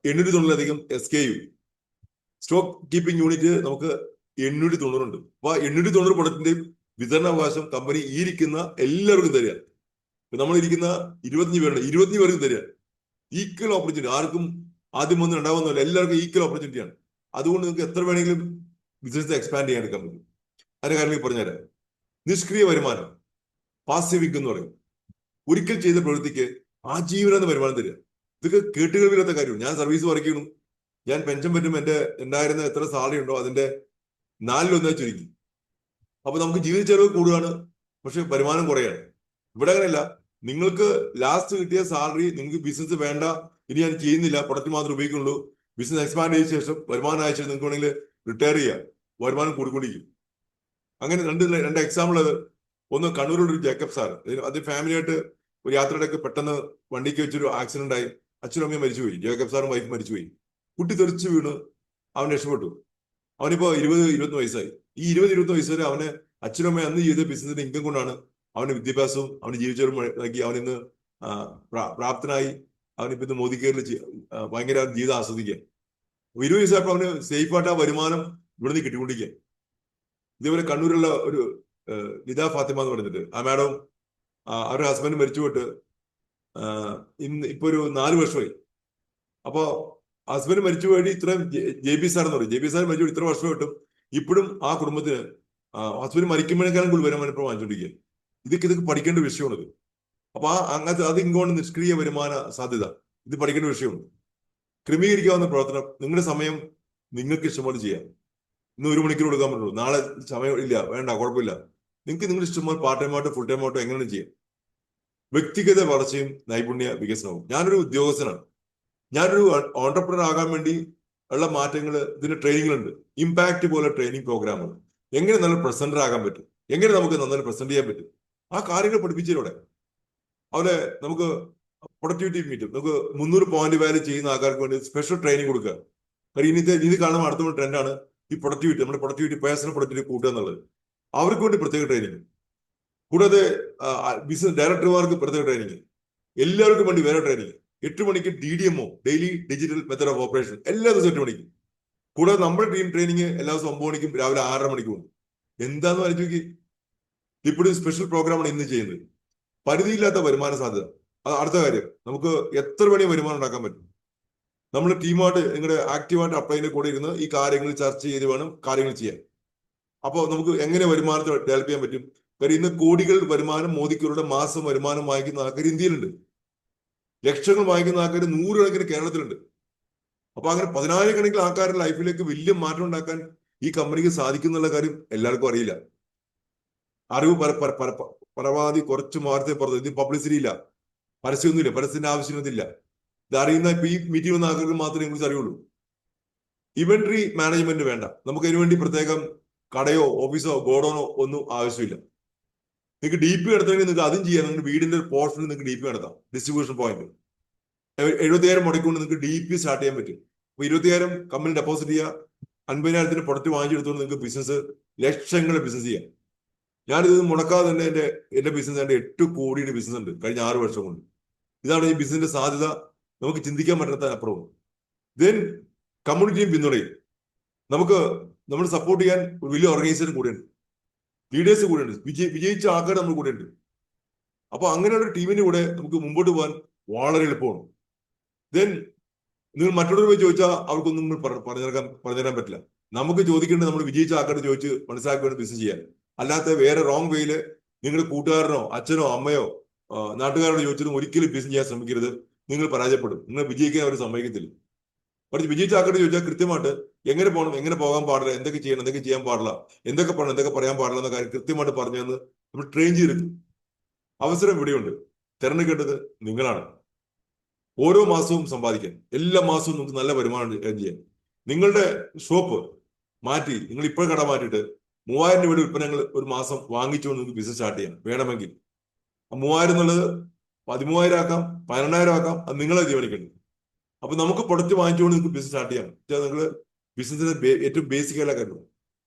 890 SKU. Stock keeping unit നമുക്ക് 890 ഉണ്ട്. അപ്പൊ 890 പ്രൊഡക്റ്റിന്റെയും വിതരണാവകാശം കമ്പനി ഈ ഇരിക്കുന്ന എല്ലാവർക്കും തരിക. നമ്മൾ ഇരിക്കുന്ന 25 പേരുണ്ട്, 25 പേർക്കും തരിക. Equal opportunity. ആർക്കും ആദ്യം ഒന്നും ഉണ്ടാവുന്നില്ല, എല്ലാവർക്കും ഈക്വൽ ഓപ്പർച്യൂണിറ്റിയാണ്. അതുകൊണ്ട് നിങ്ങൾക്ക് എത്ര വേണമെങ്കിലും ബിസിനസ് എക്സ്പാൻഡ് ചെയ്യാൻ എടുക്കാൻ പറ്റും. അതിന്റെ കാര്യം പറഞ്ഞുതരാം. നിഷ്ക്രിയ വരുമാനം, പാസീവ് ഇൻകം എന്ന് പറയും. ഒരിക്കൽ ചെയ്ത പ്രവൃത്തിക്ക് ആജീവനാന്ത വരുമാനം തരിക. ഇതൊക്കെ കേട്ടുകേൾവില്ലാത്ത കാര്യമാണ്. ഞാൻ സർവീസ് വർക്ക് ചെയ്യണു, ഞാൻ പെൻഷൻ പറ്റും, ഉണ്ടായിരുന്ന എത്ര സാലറി ഉണ്ടോ അതിന്റെ 4/1 ചുരുക്കി. അപ്പൊ നമുക്ക് ജീവിത ചെലവ് കൂടുകയാണ്, പക്ഷെ വരുമാനം കുറയാണ്. ഇവിടെ അങ്ങനെയല്ല. നിങ്ങൾക്ക് ലാസ്റ്റ് കിട്ടിയ സാലറി നിങ്ങൾക്ക് ബിസിനസ് വേണ്ട ഇനി ഞാൻ ചെയ്യുന്നില്ല, പ്രൊഡക്റ്റ് മാത്രമേ ഉപയോഗിക്കുള്ളൂ, ബിസിനസ് എക്സ്പാൻഡ് ചെയ്ത ശേഷം വരുമാനം അയച്ചു നിങ്ങൾക്ക് വേണമെങ്കിൽ റിട്ടയർ ചെയ്യാം, വരുമാനം കൂടിക്കൊണ്ടിരിക്കും. അങ്ങനെ രണ്ട് എക്സാമ്പിൾ അത്. ഒന്ന് കണ്ണൂരിലുള്ള ഒരു ജേക്കബ് സാർ, അത് ഫാമിലിയായിട്ട് ഒരു യാത്രയുടെയൊക്കെ പെട്ടെന്ന് വണ്ടിക്ക് വെച്ചൊരു ആക്സിഡന്റ് ആയി, അച്ഛനും അമ്മയും മരിച്ചുപോയി, ജേക്കബ് സാറും വൈഫ് മരിച്ചുപോയി. കുട്ടി തെറിച്ച് വീണ് അവൻ രക്ഷപ്പെട്ടു. അവനിപ്പോ 20-21 വയസ്സായി. ഈ 20-21 വയസ്സ് വരെ അവന് അച്ഛനും അമ്മയും അന്ന് ചെയ്ത ബിസിനസിന്റെ ഇൻകം കൊണ്ടാണ് അവന് വിദ്യാഭ്യാസവും അവന് ജീവിച്ചവരും നൽകി അവനിന്ന് പ്രാപ്തനായി. അവനിപ്പോ ഇന്ന് മോദി കെയറിൽ ഭയങ്കര ജീവിതം ആസ്വദിക്കുക. 20 വയസ്സായപ്പോ അവന് സേഫായിട്ട് ആ വരുമാനം ഇവിടെ നിന്ന് കിട്ടിക്കൊണ്ടിരിക്കുക. ഇതേപോലെ കണ്ണൂരുള്ള ഒരു നിദ ഫാത്തിമ എന്ന് പറഞ്ഞിട്ട്, ആ മാഡം അവരുടെ ഹസ്ബൻഡ് മരിച്ചുപോയിട്ട് ഇപ്പൊ ഒരു 4 വർഷമായി. അപ്പോ ഹസ്ബൻഡ് മരിച്ചുപോയിട്ട് ഇത്രയും JB സാർ എന്ന് പറയും, JB സാർ മരിച്ചു ഇത്ര വർഷമായിട്ടും ഇപ്പോഴും ആ കുടുംബത്തിന് ഹസ്ബൻഡ് മരിക്കുമ്പോഴേക്കാളും കൂടുതൽ വരുമാനം ഇപ്പോൾ വാങ്ങിച്ചോണ്ടിരിക്കുക. ഇതൊക്കെ പഠിക്കേണ്ട വിഷയമാണിത്. അപ്പൊ അങ്ങനത്തെ അത് ഇങ്ങോട്ട് നിഷ്ക്രിയ വരുമാന സാധ്യത, ഇത് പഠിക്കേണ്ട വിഷയമുണ്ട്. ക്രമീകരിക്കാവുന്ന പ്രവർത്തനം, നിങ്ങളുടെ സമയം നിങ്ങൾക്ക് ഇഷ്ടംപോലെ ചെയ്യാം. ഇന്ന് 1 മണിക്കൂർ കൊടുക്കാൻ പറ്റുള്ളൂ, നാളെ സമയം ഇല്ല, വേണ്ട, കുഴപ്പമില്ല. നിങ്ങൾക്ക് നിങ്ങളുടെ ഇഷ്ടംപോലെ പാർട്ട് ടൈമായിട്ടോ ഫുൾ ടൈമായിട്ടോ എങ്ങനെ ചെയ്യാം. വ്യക്തിഗത വളർച്ചയും നൈപുണ്യ വികസനവും. ഞാനൊരു ഉദ്യോഗസ്ഥനാണ്, ഞാനൊരു ഓണ്ടർപ്രണർ ആകാൻ വേണ്ടി ഉള്ള മാറ്റങ്ങൾ ഇതിന്റെ ട്രെയിനിങ്ങുകളുണ്ട്. ഇമ്പാക്ട് പോലെ ട്രെയിനിങ് പ്രോഗ്രാമുകൾ. എങ്ങനെ നല്ല പ്രസന്റർ ആകാൻ പറ്റും, എങ്ങനെ നമുക്ക് നന്നായി പ്രസന്റ് ചെയ്യാൻ പറ്റും, ആ കാര്യങ്ങൾ പഠിപ്പിച്ചതിലൂടെ അവിടെ നമുക്ക് പ്രൊഡക്ടിവിറ്റി മീറ്റും. നമുക്ക് 300 പോയിന്റ് വാല്യൂ ചെയ്യുന്ന ആൾക്കാർക്ക് വേണ്ടി സ്പെഷ്യൽ ട്രെയിനിങ് കൊടുക്കുക. കാര്യം ഇത് കാണുമ്പോൾ അടുത്ത ട്രെൻഡാണ് ഈ പ്രൊഡക്ടിവിറ്റി, നമ്മുടെ പ്രൊഡക്ടിവിറ്റി, പേഴ്സണൽ പ്രൊഡക്ടിവിറ്റി കൂട്ടുക എന്നുള്ളത്. അവർക്ക് വേണ്ടി പ്രത്യേക ട്രെയിനിങ്, കൂടാതെ ബിസിനസ് ഡയറക്ടർമാർക്ക് പ്രത്യേക ട്രെയിനിങ്, എല്ലാവർക്കും വേണ്ടി വേറെ ട്രെയിനിങ്. 8 മണിക്ക് DDMO, daily digital method of operation, എല്ലാ ദിവസവും 8 മണിക്ക്. കൂടാതെ നമ്മുടെ ടീം ട്രെയിനിങ് എല്ലാ ദിവസവും 9 മണിക്കും രാവിലെ 6:30 മണിക്കും ഉണ്ട്. എന്താന്ന് ആലോചിക്ക്. ഇപ്പോഴും സ്പെഷ്യൽ പ്രോഗ്രാമാണ് ഇന്ന് ചെയ്യുന്നത്. പരിധിയില്ലാത്ത വരുമാന സാധ്യത. അടുത്ത കാര്യം, നമുക്ക് എത്ര മണി വരുമാനം ഉണ്ടാക്കാൻ പറ്റും. നമ്മൾ ടീമായിട്ട് നിങ്ങളുടെ ആക്റ്റീവായിട്ട് അപ്ലൈൻ്റെ കൂടെ ഇരുന്ന് ഈ കാര്യങ്ങൾ ചർച്ച ചെയ്ത് വേണം കാര്യങ്ങൾ ചെയ്യാൻ. അപ്പോൾ നമുക്ക് എങ്ങനെ വരുമാനത്തെ ഡെവലപ്പ് ചെയ്യാൻ പറ്റും. കാര്യം ഇന്ന് കോടികൾ വരുമാനം, മോദിക്കരുടെ മാസം വരുമാനം വാങ്ങിക്കുന്ന ആൾക്കാർ ഇന്ത്യയിലുണ്ട്. ലക്ഷങ്ങൾ വാങ്ങിക്കുന്ന ആൾക്കാർ 100 കണക്കിന് കേരളത്തിലുണ്ട്. അപ്പൊ അങ്ങനെ 10,000 ആൾക്കാരുടെ ലൈഫിലേക്ക് വലിയ മാറ്റം ഉണ്ടാക്കാൻ ഈ കമ്പനിക്ക് സാധിക്കുന്നുള്ള കാര്യം എല്ലാവർക്കും അറിയില്ല. അറിവ് പരമാവധി കുറച്ച് മാറ്റത്തെ പുറത്ത്. ഇത് പബ്ലിസിറ്റി ഇല്ല, പരസ്യമൊന്നുമില്ല, പരസ്യത്തിന്റെ ആവശ്യമൊന്നുമില്ല. ഇത് അറിയുന്ന ഇപ്പൊ ഈ മീറ്റിംഗ് വന്ന ആൾക്കാർക്ക് മാത്രമേ കുറിച്ച് അറിയുള്ളൂ. ഇവന്ററി മാനേജ്മെന്റ് വേണ്ട, നമുക്ക് അതിനുവേണ്ടി പ്രത്യേകം കടയോ ഓഫീസോ ഗോഡൌണോ ഒന്നും ആവശ്യമില്ല. നിങ്ങൾക്ക് DP നടത്തണമെങ്കിൽ നിങ്ങൾക്ക് അതും ചെയ്യാം. നിങ്ങളുടെ വീടിന്റെ ഒരു പോർഷനിൽ നിങ്ങൾക്ക് DP നടത്താം. ഡിസ്ട്രിബ്യൂഷൻ പോയിന്റ് 70,000 മുടക്കൊണ്ട് നിങ്ങൾക്ക് DP സ്റ്റാർട്ട് ചെയ്യാൻ പറ്റും. അപ്പൊ 20,000 കമ്പനി ഡെപ്പോസിറ്റ് ചെയ്യുക, 50,000 പ്രൊഡക്റ്റ് വാങ്ങിച്ചെടുത്തുകൊണ്ട് നിങ്ങൾക്ക് ബിസിനസ് ലക്ഷങ്ങളുടെ ബിസിനസ് ചെയ്യാം. ഞാനിത് മുടക്കാതെ തന്നെ എന്റെ ബിസിനസ് 8 കോടിയുടെ ബിസിനസ് ഉണ്ട് കഴിഞ്ഞ 6 വർഷം കൊണ്ട്. ഇതാണ് ഈ ബിസിനസിന്റെ സാധ്യത, നമുക്ക് ചിന്തിക്കാൻ പറ്റാത്ത അപ്പുറവും. ദെൻ കമ്മ്യൂണിറ്റിയും പിന്തുണയും. നമുക്ക് നമ്മൾ സപ്പോർട്ട് ചെയ്യാൻ ഒരു വലിയ ഓർഗനൈസേഷൻ കൂടെയുണ്ട്, ലീഡേഴ്സ് കൂടെയുണ്ട്, വിജയിച്ച ആൾക്കാർ നമ്മൾ കൂടെയുണ്ട്. അപ്പൊ അങ്ങനെയുള്ള ഒരു ടീമിന്റെ കൂടെ നമുക്ക് മുമ്പോട്ട് പോകാൻ വളരെ എളുപ്പമാണ്. ദെൻ നിങ്ങൾ മറ്റുള്ളവർ പോയി ചോദിച്ചാൽ അവർക്കൊന്നും പറഞ്ഞുതരാൻ പറ്റില്ല. നമുക്ക് ചോദിക്കേണ്ടത് നമ്മൾ വിജയിച്ച ആൾക്കാരോട് ചോദിച്ച് മനസ്സിലാക്കി വേണം ബിസിനസ് ചെയ്യാൻ. അല്ലാത്ത വേറെ റോങ് വേയില് നിങ്ങളുടെ കൂട്ടുകാരനോ അച്ഛനോ അമ്മയോ നാട്ടുകാരോട് ചോദിച്ചതും ഒരിക്കലും ബിസിനസ് ചെയ്യാൻ ശ്രമിക്കരുത്. നിങ്ങൾ പരാജയപ്പെടും, നിങ്ങൾ വിജയിക്കാൻ അവർ സമ്മതിക്കത്തില്ല. പക്ഷെ വിജയിച്ച ആൾക്കാരോട് ചോദിച്ചാൽ കൃത്യമായിട്ട് എങ്ങനെ പോകണം, എങ്ങനെ പോകാൻ പാടില്ല, എന്തൊക്കെ ചെയ്യണം, എന്തൊക്കെ ചെയ്യാൻ പാടില്ല, എന്തൊക്കെ പറയണം, എന്തൊക്കെ പറയാൻ പാടില്ല എന്ന കാര്യം കൃത്യമായിട്ട് പറഞ്ഞു തന്ന് നമ്മൾ ട്രെയിൻ ചെയ്തെടുക്കും. അവസരം ഇവിടെയുണ്ട്, തിരഞ്ഞെടുക്കേണ്ടത് നിങ്ങളാണ്. ഓരോ മാസവും സമ്പാദിക്കാൻ, എല്ലാ മാസവും നമുക്ക് നല്ല വരുമാനം ചെയ്യാൻ. നിങ്ങളുടെ ഷോപ്പ് മാറ്റി, നിങ്ങൾ ഇപ്പോൾ കട മാറ്റിയിട്ട് 3,000 രൂപയുടെ ഉൽപ്പന്നങ്ങൾ ഒരു മാസം വാങ്ങിച്ചുകൊണ്ട് നിങ്ങൾക്ക് ബിസിനസ് സ്റ്റാർട്ട് ചെയ്യാം. വേണമെങ്കിൽ 3,000 എന്നുള്ളത് 13,000 ആക്കാം, 12,000 ആക്കാം. അത് നിങ്ങളെ തീരുമാനിക്കണം. അപ്പൊ നമുക്ക് പ്രൊഡക്റ്റ് വാങ്ങിച്ചുകൊണ്ട് നിങ്ങൾക്ക് ബിസിനസ് സ്റ്റാർട്ട് ചെയ്യാം. നിങ്ങൾ ബിസിനസിന്റെ ഏറ്റവും ബേസിക് ആയിട്ടുള്ള കാര്യം.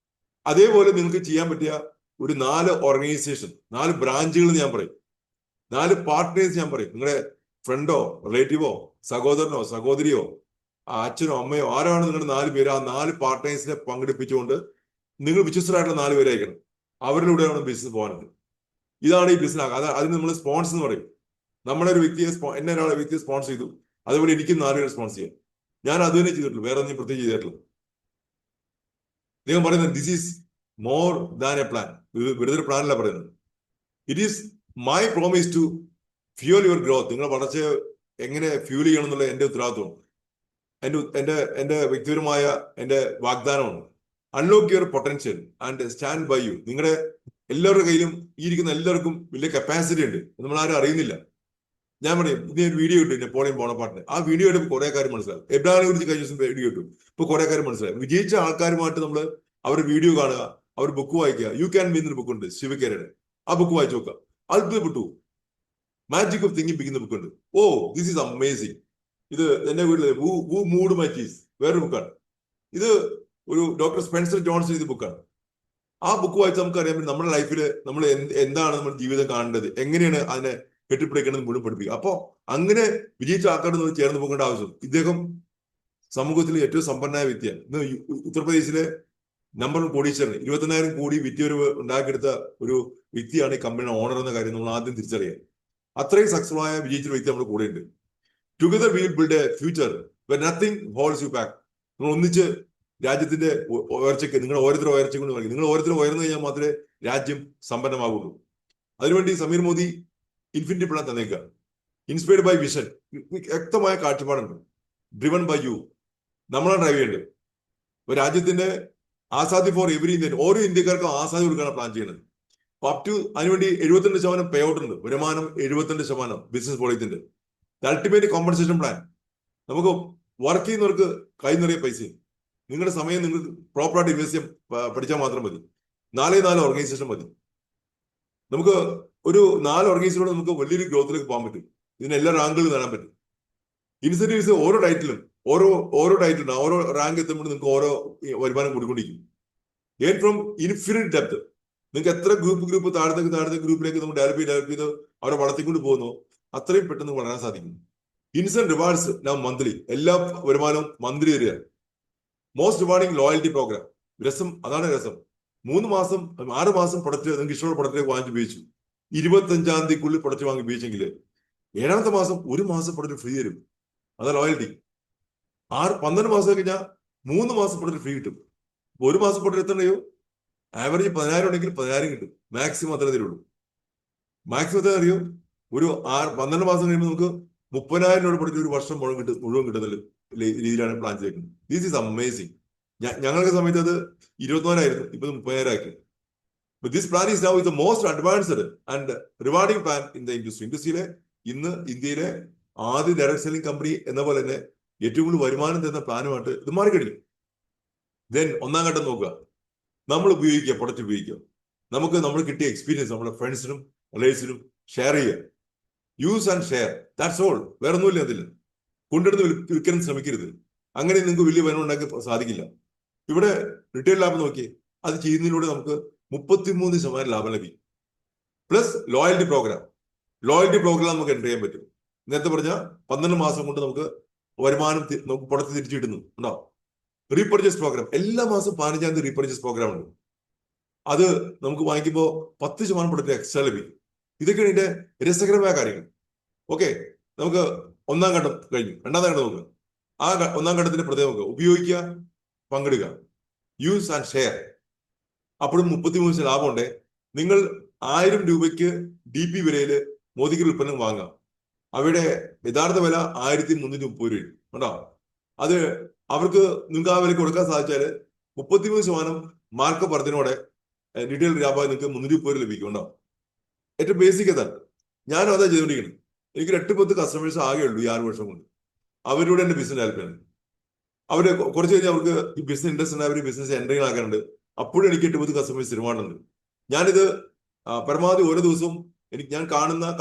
അതേപോലെ നിങ്ങൾക്ക് ചെയ്യാൻ പറ്റിയ ഒരു 4 ഓർഗനൈസേഷൻ, 4 ബ്രാഞ്ചുകൾ ഞാൻ പറയും, 4 പാർട്ട്നേഴ്സ് ഞാൻ പറയും. നിങ്ങളുടെ ഫ്രണ്ടോ റിലേറ്റീവോ സഹോദരനോ സഹോദരിയോ അച്ഛനോ അമ്മയോ ആരാണ് നിങ്ങളുടെ 4 പേര്, ആ 4 പാർട്ട്നേഴ്സിനെ പങ്കെടുപ്പിച്ചുകൊണ്ട് നിങ്ങൾ വിശ്വസ്തരായിട്ടുള്ള 4 പേരെ അയക്കണം. അവരിലൂടെയാണ് ബിസിനസ് പോകാനുണ്ട്. ഇതാണ് ഈ ബിസിനസ്. അതിന് നമ്മൾ സ്പോൺസർ എന്ന് പറയും. നമ്മളെ ഒരു വ്യക്തിയെ എന്നെ ഒരാളെ വ്യക്തിയെ സ്പോൺസർ ചെയ്തു, അതുപോലെ എനിക്കും 4 പേരെ സ്പോൺസർ ചെയ്യാം. ഞാൻ അത് തന്നെ ചെയ്തിട്ടുള്ളൂ, വേറെ ഒന്നും പ്രത്യേകം ചെയ്തിട്ടുള്ളൂ. നിങ്ങൾ പറയുന്നത് this is more than a plan. വെറുതെ പ്ലാൻ അല്ല പറയുന്നത്. It is my promise to fuel your growth. നിങ്ങളെ വളർച്ചയെ എങ്ങനെ ഫ്യൂൽ ചെയ്യണം എന്നുള്ള എന്റെ ഉത്തരവാദിത്വം, എന്റെ വ്യക്തിപരമായ എന്റെ വാഗ്ദാനമാണ്. Unlock your potential and stand by you. നിങ്ങളുടെ എല്ലാവരുടെ കയ്യിലും ഈ ഇരിക്കുന്ന എല്ലാവർക്കും വലിയ കപ്പാസിറ്റി ഉണ്ട്, നമ്മൾ ആരും അറിയുന്നില്ല. ഞാൻ പറയും ഇനി ഒരു വീഡിയോ കിട്ടും നെപ്പോളിയൻ ബോണപ്പാർട്ടിന്. ആ വീഡിയോ എടുപ്പ് കുറെ കാര്യം മനസ്സിലാവും. എബ്രഹാമിനെ കുറിച്ച് കഴിഞ്ഞ ദിവസം വീഡിയോ കിട്ടും. ഇപ്പൊ കുറെ കാര്യം മനസ്സിലാവും. വിജയിച്ച ആൾക്കാരുമായിട്ട് നമ്മൾ അവരുടെ വീഡിയോ കാണുക, അവർ ബുക്ക് വായിക്കുക. യു ക്യാൻ ബി എന്നൊരു ബുക്കുണ്ട് ശിവകേരയുടെ, ആ ബുക്ക് വായിച്ചു നോക്കുക. അത്ഭുതപ്പെട്ടു. മാജിക് ഓഫ് തിങ്കിങ് ബിക്കുന്ന ബുക്കുണ്ട്. Oh this is amazing. ഇത് എന്റെ വീട്ടില് മൂഡ് മൈ ചീസ് വേറൊരു ബുക്കാണ്. ഇത് ഒരു ഡോക്ടർ സ്പെൻസർ ജോൺസൺ എഴുതിയ ബുക്കാണ്. ആ ബുക്ക് വായിച്ച് നമുക്ക് അറിയാൻ പറ്റും നമ്മുടെ ലൈഫിൽ നമ്മൾ എന്താണ് നമ്മുടെ ജീവിതം കാണേണ്ടത്, എങ്ങനെയാണ് അതിനെ കെട്ടിപ്പിടിക്കേണ്ടത് മുഴുവൻ പഠിപ്പിക്കുക. അപ്പോ അങ്ങനെ വിജയിച്ച ആൾക്കാരൊന്നും ചേർന്ന് പോകേണ്ട ആവശ്യം. ഇദ്ദേഹം സമൂഹത്തിലെ ഏറ്റവും സമ്പന്നമായ വ്യക്തിയാണ്. ഇന്ന് ഉത്തർപ്രദേശിലെ നമ്പർ 1 കോടീശ്വരൻ, 21,000 കോടി വിറ്റൊരു ഉണ്ടാക്കിയെടുത്ത ഒരു വ്യക്തിയാണ് ഈ കമ്പനിയുടെ ഓണർ എന്ന കാര്യം നമ്മൾ ആദ്യം തിരിച്ചറിയാം. അത്രയും സക്സസ്ഫുൾ ആയ വിജയിച്ച വ്യക്തി നമ്മുടെ കൂടെയുണ്ട്. Together we will build A future when nothing holds you back. നിങ്ങൾ ഒന്നിച്ച് രാജ്യത്തിന്റെ ഉയർച്ചയ്ക്ക്, നിങ്ങൾ ഓരോരുത്തരും ഉയർച്ച കൊണ്ട് പറയും, നിങ്ങൾ ഓരോരുത്തരും ഉയർന്നു കഴിഞ്ഞാൽ മാത്രമേ രാജ്യം സമ്പന്നമാകുള്ളൂ. അതിനുവേണ്ടി സമീർ മോദി ഇൻഫിനിറ്റി പ്ലാൻ തന്നേക്കുക. ഇൻസ്പയർഡ് ബൈ വിഷൻ, വ്യക്തമായ കാഴ്ചപ്പാടുണ്ട്. ഡ്രിവൺ ബൈ യു, നമ്മളാണ് ഡ്രൈവ് ചെയ്യേണ്ടത്. ഇപ്പൊ രാജ്യത്തിന്റെ ആസാദി ഫോർ എവറി ഇന്ത്യൻ, ഓരോ ഇന്ത്യക്കാർക്കും ആസാദി കൊടുക്കാനാണ് പ്ലാൻ ചെയ്യുന്നത്. അപ് ടു അതിനുവേണ്ടി 72% പേ ഔട്ട് ഉണ്ട്. വരുമാനം 72% ബിസിനസ് പോളിസിന്റെ അൾട്ടിമേറ്റ് കോമ്പൻസേഷൻ പ്ലാൻ. നമുക്ക് വർക്ക് ചെയ്യുന്നവർക്ക് കൈ നിറയെ പൈസയും, നിങ്ങളുടെ സമയം നിങ്ങൾക്ക് പ്രോപ്പറായിട്ട് ഇൻവെസ്റ്റ് ചെയ്യാൻ പഠിച്ചാൽ മാത്രം മതി. 4 ഓർഗനൈസേഷൻ മതി. നമുക്ക് ഒരു 4 ഓർഗനൈസേഷനോട് നമുക്ക് വലിയൊരു ഗ്രോത്തിലേക്ക് പോകാൻ പറ്റും. ഇതിന് എല്ലാ റാങ്കുകളും നേടാൻ പറ്റും. ഇൻസെന്റീവ്സ് ഓരോ ടൈറ്റിലും ഓരോ ടൈറ്റിലും ഓരോ റാങ്ക് എത്തുമ്പോൾ നിങ്ങൾക്ക് ഓരോ വരുമാനം കൂടിക്കൊണ്ടിരിക്കും. Earn from infinite depth. നിങ്ങൾക്ക് എത്ര ഗ്രൂപ്പ് താഴത്തെ ഗ്രൂപ്പിലേക്ക് നമ്മൾ ഡെവലപ്പ് ചെയ്ത് അവരെ വളർത്തിക്കൊണ്ട് പോകുന്നു, അത്രയും പെട്ടെന്ന് വളരാൻ സാധിക്കും. ഇൻസ്റ്റന്റ് റിവാർഡ്സ് നാം മന്ത്ലി, എല്ലാ വരുമാനവും മന്ത്ലി തരിക. Most rewarding loyalty program. രസം അതാണ് രസം. 6 മാസം പ്രൊഡക്റ്റ് നിങ്ങൾക്ക് ഇഷ്ടമുള്ള പ്രൊഡക്റ്റ് വാങ്ങി ഉപയോഗിച്ചു. 25-ാം തീയതിക്കുള്ളിൽ പ്രൊഡക്റ്റ് വാങ്ങി ഉപയോഗിച്ചെങ്കിൽ 7ാമത്തെ മാസം 1 മാസം പ്രൊഡക്റ്റ് ഫ്രീ തരും. അതാ ലോയൽറ്റി. 12 മാസം കഴിഞ്ഞാൽ 3 മാസം പ്രൊഡക്റ്റ് ഫ്രീ കിട്ടും. 1 മാസം പ്രൊഡക്റ്റ് എത്രയോ ആവറേജ് 10,000 ഉണ്ടെങ്കിൽ 10,000 കിട്ടും. മാക്സിമം അത്ര തരുള്ളൂ. മാക്സിമം എത്ര അറിയോ? ഒരു 12 മാസം കഴിയുമ്പോൾ നമുക്ക് 30,000 രൂപ പ്രൊഡക്റ്റ് ഒരു വർഷം മുഴുവൻ കിട്ടുന്ന രീതിയിലാണ് പ്ലാൻ ചെയ്യുന്നത്. This is amazing. ഞങ്ങൾക്ക് സമയത്ത് അത് 24,000 ഇപ്പൊ 30,000 ആക്കി. This plan is now the most advanced and rewarding plan in the industry. ഇൻഡസ്ട്രിയിലെ ഇന്ന് ഇന്ത്യയിലെ ആദ്യ ഡയറക്ട് സെല്ലിംഗ് കമ്പനി എന്ന പോലെ തന്നെ ഏറ്റവും കൂടുതൽ വരുമാനം തരുന്ന പ്ലാനുമായിട്ട് ഇത് മാറിക്കഴിഞ്ഞു. ദെൻ 1-ാം ഘട്ടം നോക്കുക. നമ്മൾ ഉപയോഗിക്കുക, പ്രൊഡക്റ്റ് ഉപയോഗിക്കുക. നമ്മൾ കിട്ടിയ എക്സ്പീരിയൻസ് നമ്മുടെ ഫ്രണ്ട്സിനും റിലേറ്റീവ്സിനും ഷെയർ ചെയ്യുക. Use and share, that's all. വേറെ ഒന്നുമില്ല അതിൽ. കൊണ്ടെടുത്ത് വിൽക്കാൻ ശ്രമിക്കരുത്. അങ്ങനെ നിങ്ങൾക്ക് വലിയ വരുമാനം ഉണ്ടാക്കി സാധിക്കില്ല. ഇവിടെ റിറ്റെയിൽ ലാഭം നോക്കി, അത് ചെയ്യുന്നതിലൂടെ നമുക്ക് 33% ലാഭം ലഭിക്കും. പ്ലസ് ലോയൽറ്റി പ്രോഗ്രാം നമുക്ക് എൻ്റർ ചെയ്യാൻ പറ്റും. നേരത്തെ പറഞ്ഞ 12 മാസം കൊണ്ട് നമുക്ക് വരുമാനം നമുക്ക് പുറത്ത് തിരിച്ചു കിട്ടുന്നു ഉണ്ടാവും. റീപർച്ചേസ് പ്രോഗ്രാം, എല്ലാ മാസം 15-ാം തീയതി റീപർച്ചേസ് പ്രോഗ്രാം ഉണ്ട്. അത് നമുക്ക് വാങ്ങിക്കുമ്പോൾ 10% പ്രൊഡക്റ്റ് എക്സ്ട്രാ ലഭിക്കും. ഇതൊക്കെയാണ് ഇതിന്റെ രസകരമായ കാര്യങ്ങൾ. ഓക്കെ, നമുക്ക് 1-ാം ഘട്ടം കഴിഞ്ഞു. 2-ാം ഘട്ടം നോക്കുക. ആ 1-ാം ഘട്ടത്തിന്റെ പ്രത്യേകം നോക്കുക. ഉപയോഗിക്കുക, പങ്കെടുക്കുക, യൂസ് ആൻഡ് ഷെയർ. അപ്പോഴും 33% ലാഭമുണ്ട്. നിങ്ങൾ 1000 രൂപയ്ക്ക് DP വിലയില് മോദിക്ക് ഉൽപ്പന്നം വാങ്ങാം. അവയുടെ യഥാർത്ഥ വില 1330 രൂപ ഉണ്ടോ. അത് അവർക്ക് നിങ്ങൾക്ക് ആ വിലക്ക് കൊടുക്കാൻ സാധിച്ചാല് 33% മാർക്കപ്പ് വർധനയോടെ റീറ്റെയിൽ വ്യാപാരം നിങ്ങൾക്ക് 330 രൂപ ലഭിക്കും. ഉണ്ടോ. ഏറ്റവും ബേസിക് അതാണ്. ഞാനും അതാ ചെയ്തുകൊണ്ടിരിക്കുന്നത്. എനിക്ക് 8-10 കസ്റ്റമേഴ്സ് ആകെ ഉള്ളൂ ഈ 6 വർഷം കൊണ്ട്. അവരോട് എന്റെ ബിസിനസ് ഹെൽപ്പ് ചെയ്യണം. അവര് കുറച്ച് കഴിഞ്ഞാൽ അവർക്ക് ഈ ബിസിനസ് ഇൻട്രസ്റ്റ് അവർ ബിസിനസ് എൻട്രിങ് ആക്കാനുണ്ട്. അപ്പോഴും എനിക്ക് 8-10 കസ്റ്റമേഴ്സ് ഒരുപാടുണ്ട്. ഞാനിത് പരമാവധി ഓരോ ദിവസവും ഞാൻ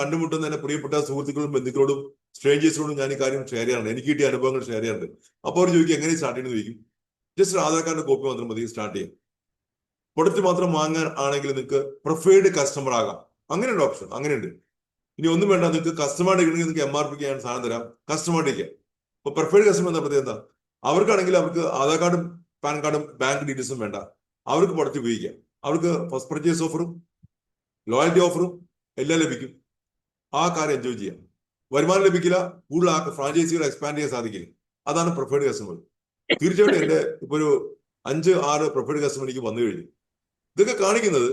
കണ്ടുമുട്ടുന്ന എന്റെ പ്രിയപ്പെട്ട സുഹൃത്തുക്കളും ബന്ധുക്കളോടും സ്ട്രേഞ്ചേഴ്സിനോടും ഞാൻ ഈ കാര്യം ഷെയർ ചെയ്യാറുണ്ട്. എനിക്ക് കിട്ടിയ അനുഭവങ്ങൾ ഷെയർ ചെയ്യാറുണ്ട്. അപ്പോൾ അവർ ചോദിക്കും എങ്ങനെ സ്റ്റാർട്ട് ചെയ്യുന്നത് ചോദിക്കും. ജസ്റ്റ് ആധാർ കാർഡിന്റെ കോപ്പി മാത്രം മതി സ്റ്റാർട്ട് ചെയ്യാം. പ്രൊഡക്റ്റ് മാത്രം വാങ്ങാൻ ആണെങ്കിൽ നിങ്ങൾക്ക് പ്രിഫേർഡ് കസ്റ്റമർ ആകാം. അങ്ങനെയുണ്ട് ഓപ്ഷൻ, അങ്ങനെയുണ്ട്. ഇനി ഒന്നും വേണ്ട, നിങ്ങൾക്ക് കസ്റ്റമർ ഇടണമെങ്കിൽ നിങ്ങൾക്ക് MRP ഞാൻ സാധനം തരാം, കസ്റ്റമർ ഇരിക്കാം. അപ്പൊ പ്രിഫേർഡ് കസ്റ്റമർ എന്താ പ്രത്യേകത? അവർക്കാണെങ്കിൽ അവർക്ക് ആധാർ കാർഡും പാൻ കാർഡും ബാങ്ക് ഡീറ്റെയിൽസും വേണ്ട. അവർക്ക് പ്രൊഡക്റ്റ് ഉപയോഗിക്കാം. അവർക്ക് ഫസ്റ്റ് പർച്ചേസ് ഓഫറും ലോയൽറ്റി ഓഫറും എല്ലാം ലഭിക്കും. ആ കാര്യം എൻജോയ് ചെയ്യാം. വരുമാനം ലഭിക്കില്ല, കൂടുതൽ ഫ്രാഞ്ചൈസികൾ എക്സ്പാൻഡ് ചെയ്യാൻ സാധിക്കില്ല. അതാണ് പ്രിഫേർഡ് കസ്റ്റമർ. തീർച്ചയായിട്ടും എന്റെ ഇപ്പൊ ഒരു 5-6 പ്രിഫേർഡ് കസ്റ്റമർ എനിക്ക് വന്നു കഴിഞ്ഞു. ഇതൊക്കെ കാണിക്കുന്നത്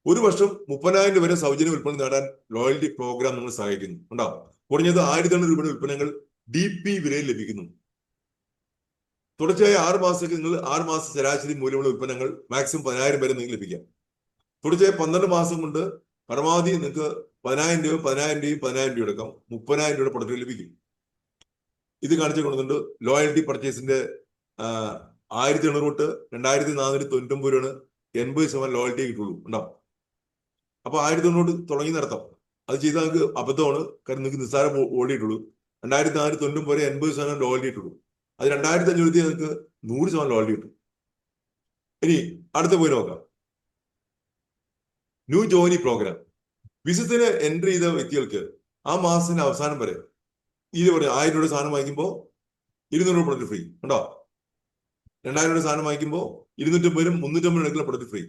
ഒരു വർഷം 30,000 വരെ സൗജന്യ ഉൽപ്പന്നം നേടാൻ ലോയൽറ്റി പ്രോഗ്രാം നിങ്ങൾ സഹായിക്കുന്നു. ഉണ്ടാവും. കുറഞ്ഞത് 1,200 രൂപയുടെ ഉൽപ്പന്നങ്ങൾ DP വിലയിൽ ലഭിക്കുന്നു. തുടർച്ചയായ 6 മാസത്തേക്ക് നിങ്ങൾ 6 മാസം ശരാശരി മൂല്യമുള്ള ഉൽപ്പന്നങ്ങൾ മാക്സിമം 10,000 വരെ നിങ്ങൾക്ക് ലഭിക്കാം. തുടർച്ചയായ 12 മാസം കൊണ്ട് പരമാവധി നിങ്ങൾക്ക് 10,000 രൂപ എടുക്കാം, 30,000 രൂപയുടെ പ്രൊഡക്റ്റ് ലഭിക്കും. ഇത് കാണിച്ചു കൊടുക്കുന്നുണ്ട്. ലോയൽറ്റി പർച്ചേസിന്റെ 1,800 തൊട്ട് 2,499 രൂപയാണ് 80% ലോയൽറ്റി കിട്ടുള്ളൂ ഉണ്ടാവും. അപ്പൊ 1,800 തുടങ്ങി നടത്താം. അത് ചെയ്താൽ നിങ്ങൾക്ക് അബദ്ധമാണ്. കാരണം നിങ്ങൾക്ക് നിസ്സാരം ഓടിയിട്ടുള്ളൂ. 2,499 വരെ 80% ലോയൽറ്റി കിട്ടുള്ളൂ. അത് 2,500 നിങ്ങൾക്ക് 100% ലോയൽറ്റി കിട്ടും. ഇനി അടുത്ത പോയി നോക്കാം. New joinee program. ബിസിനസ്സിന് എൻട്രി ചെയ്ത വ്യക്തികൾക്ക് ആ മാസത്തിന്റെ അവസാനം വരെ ഇത് പറയും 1,000 രൂപയുടെ സാധനം വാങ്ങിക്കുമ്പോൾ 200 രൂപ പ്രൊഡക്റ്റ് ഫ്രീ ഉണ്ടോ. 2,000 രൂപയുടെ സാധനം വാങ്ങിക്കുമ്പോൾ 250 350 എടുക്കുന്ന product free.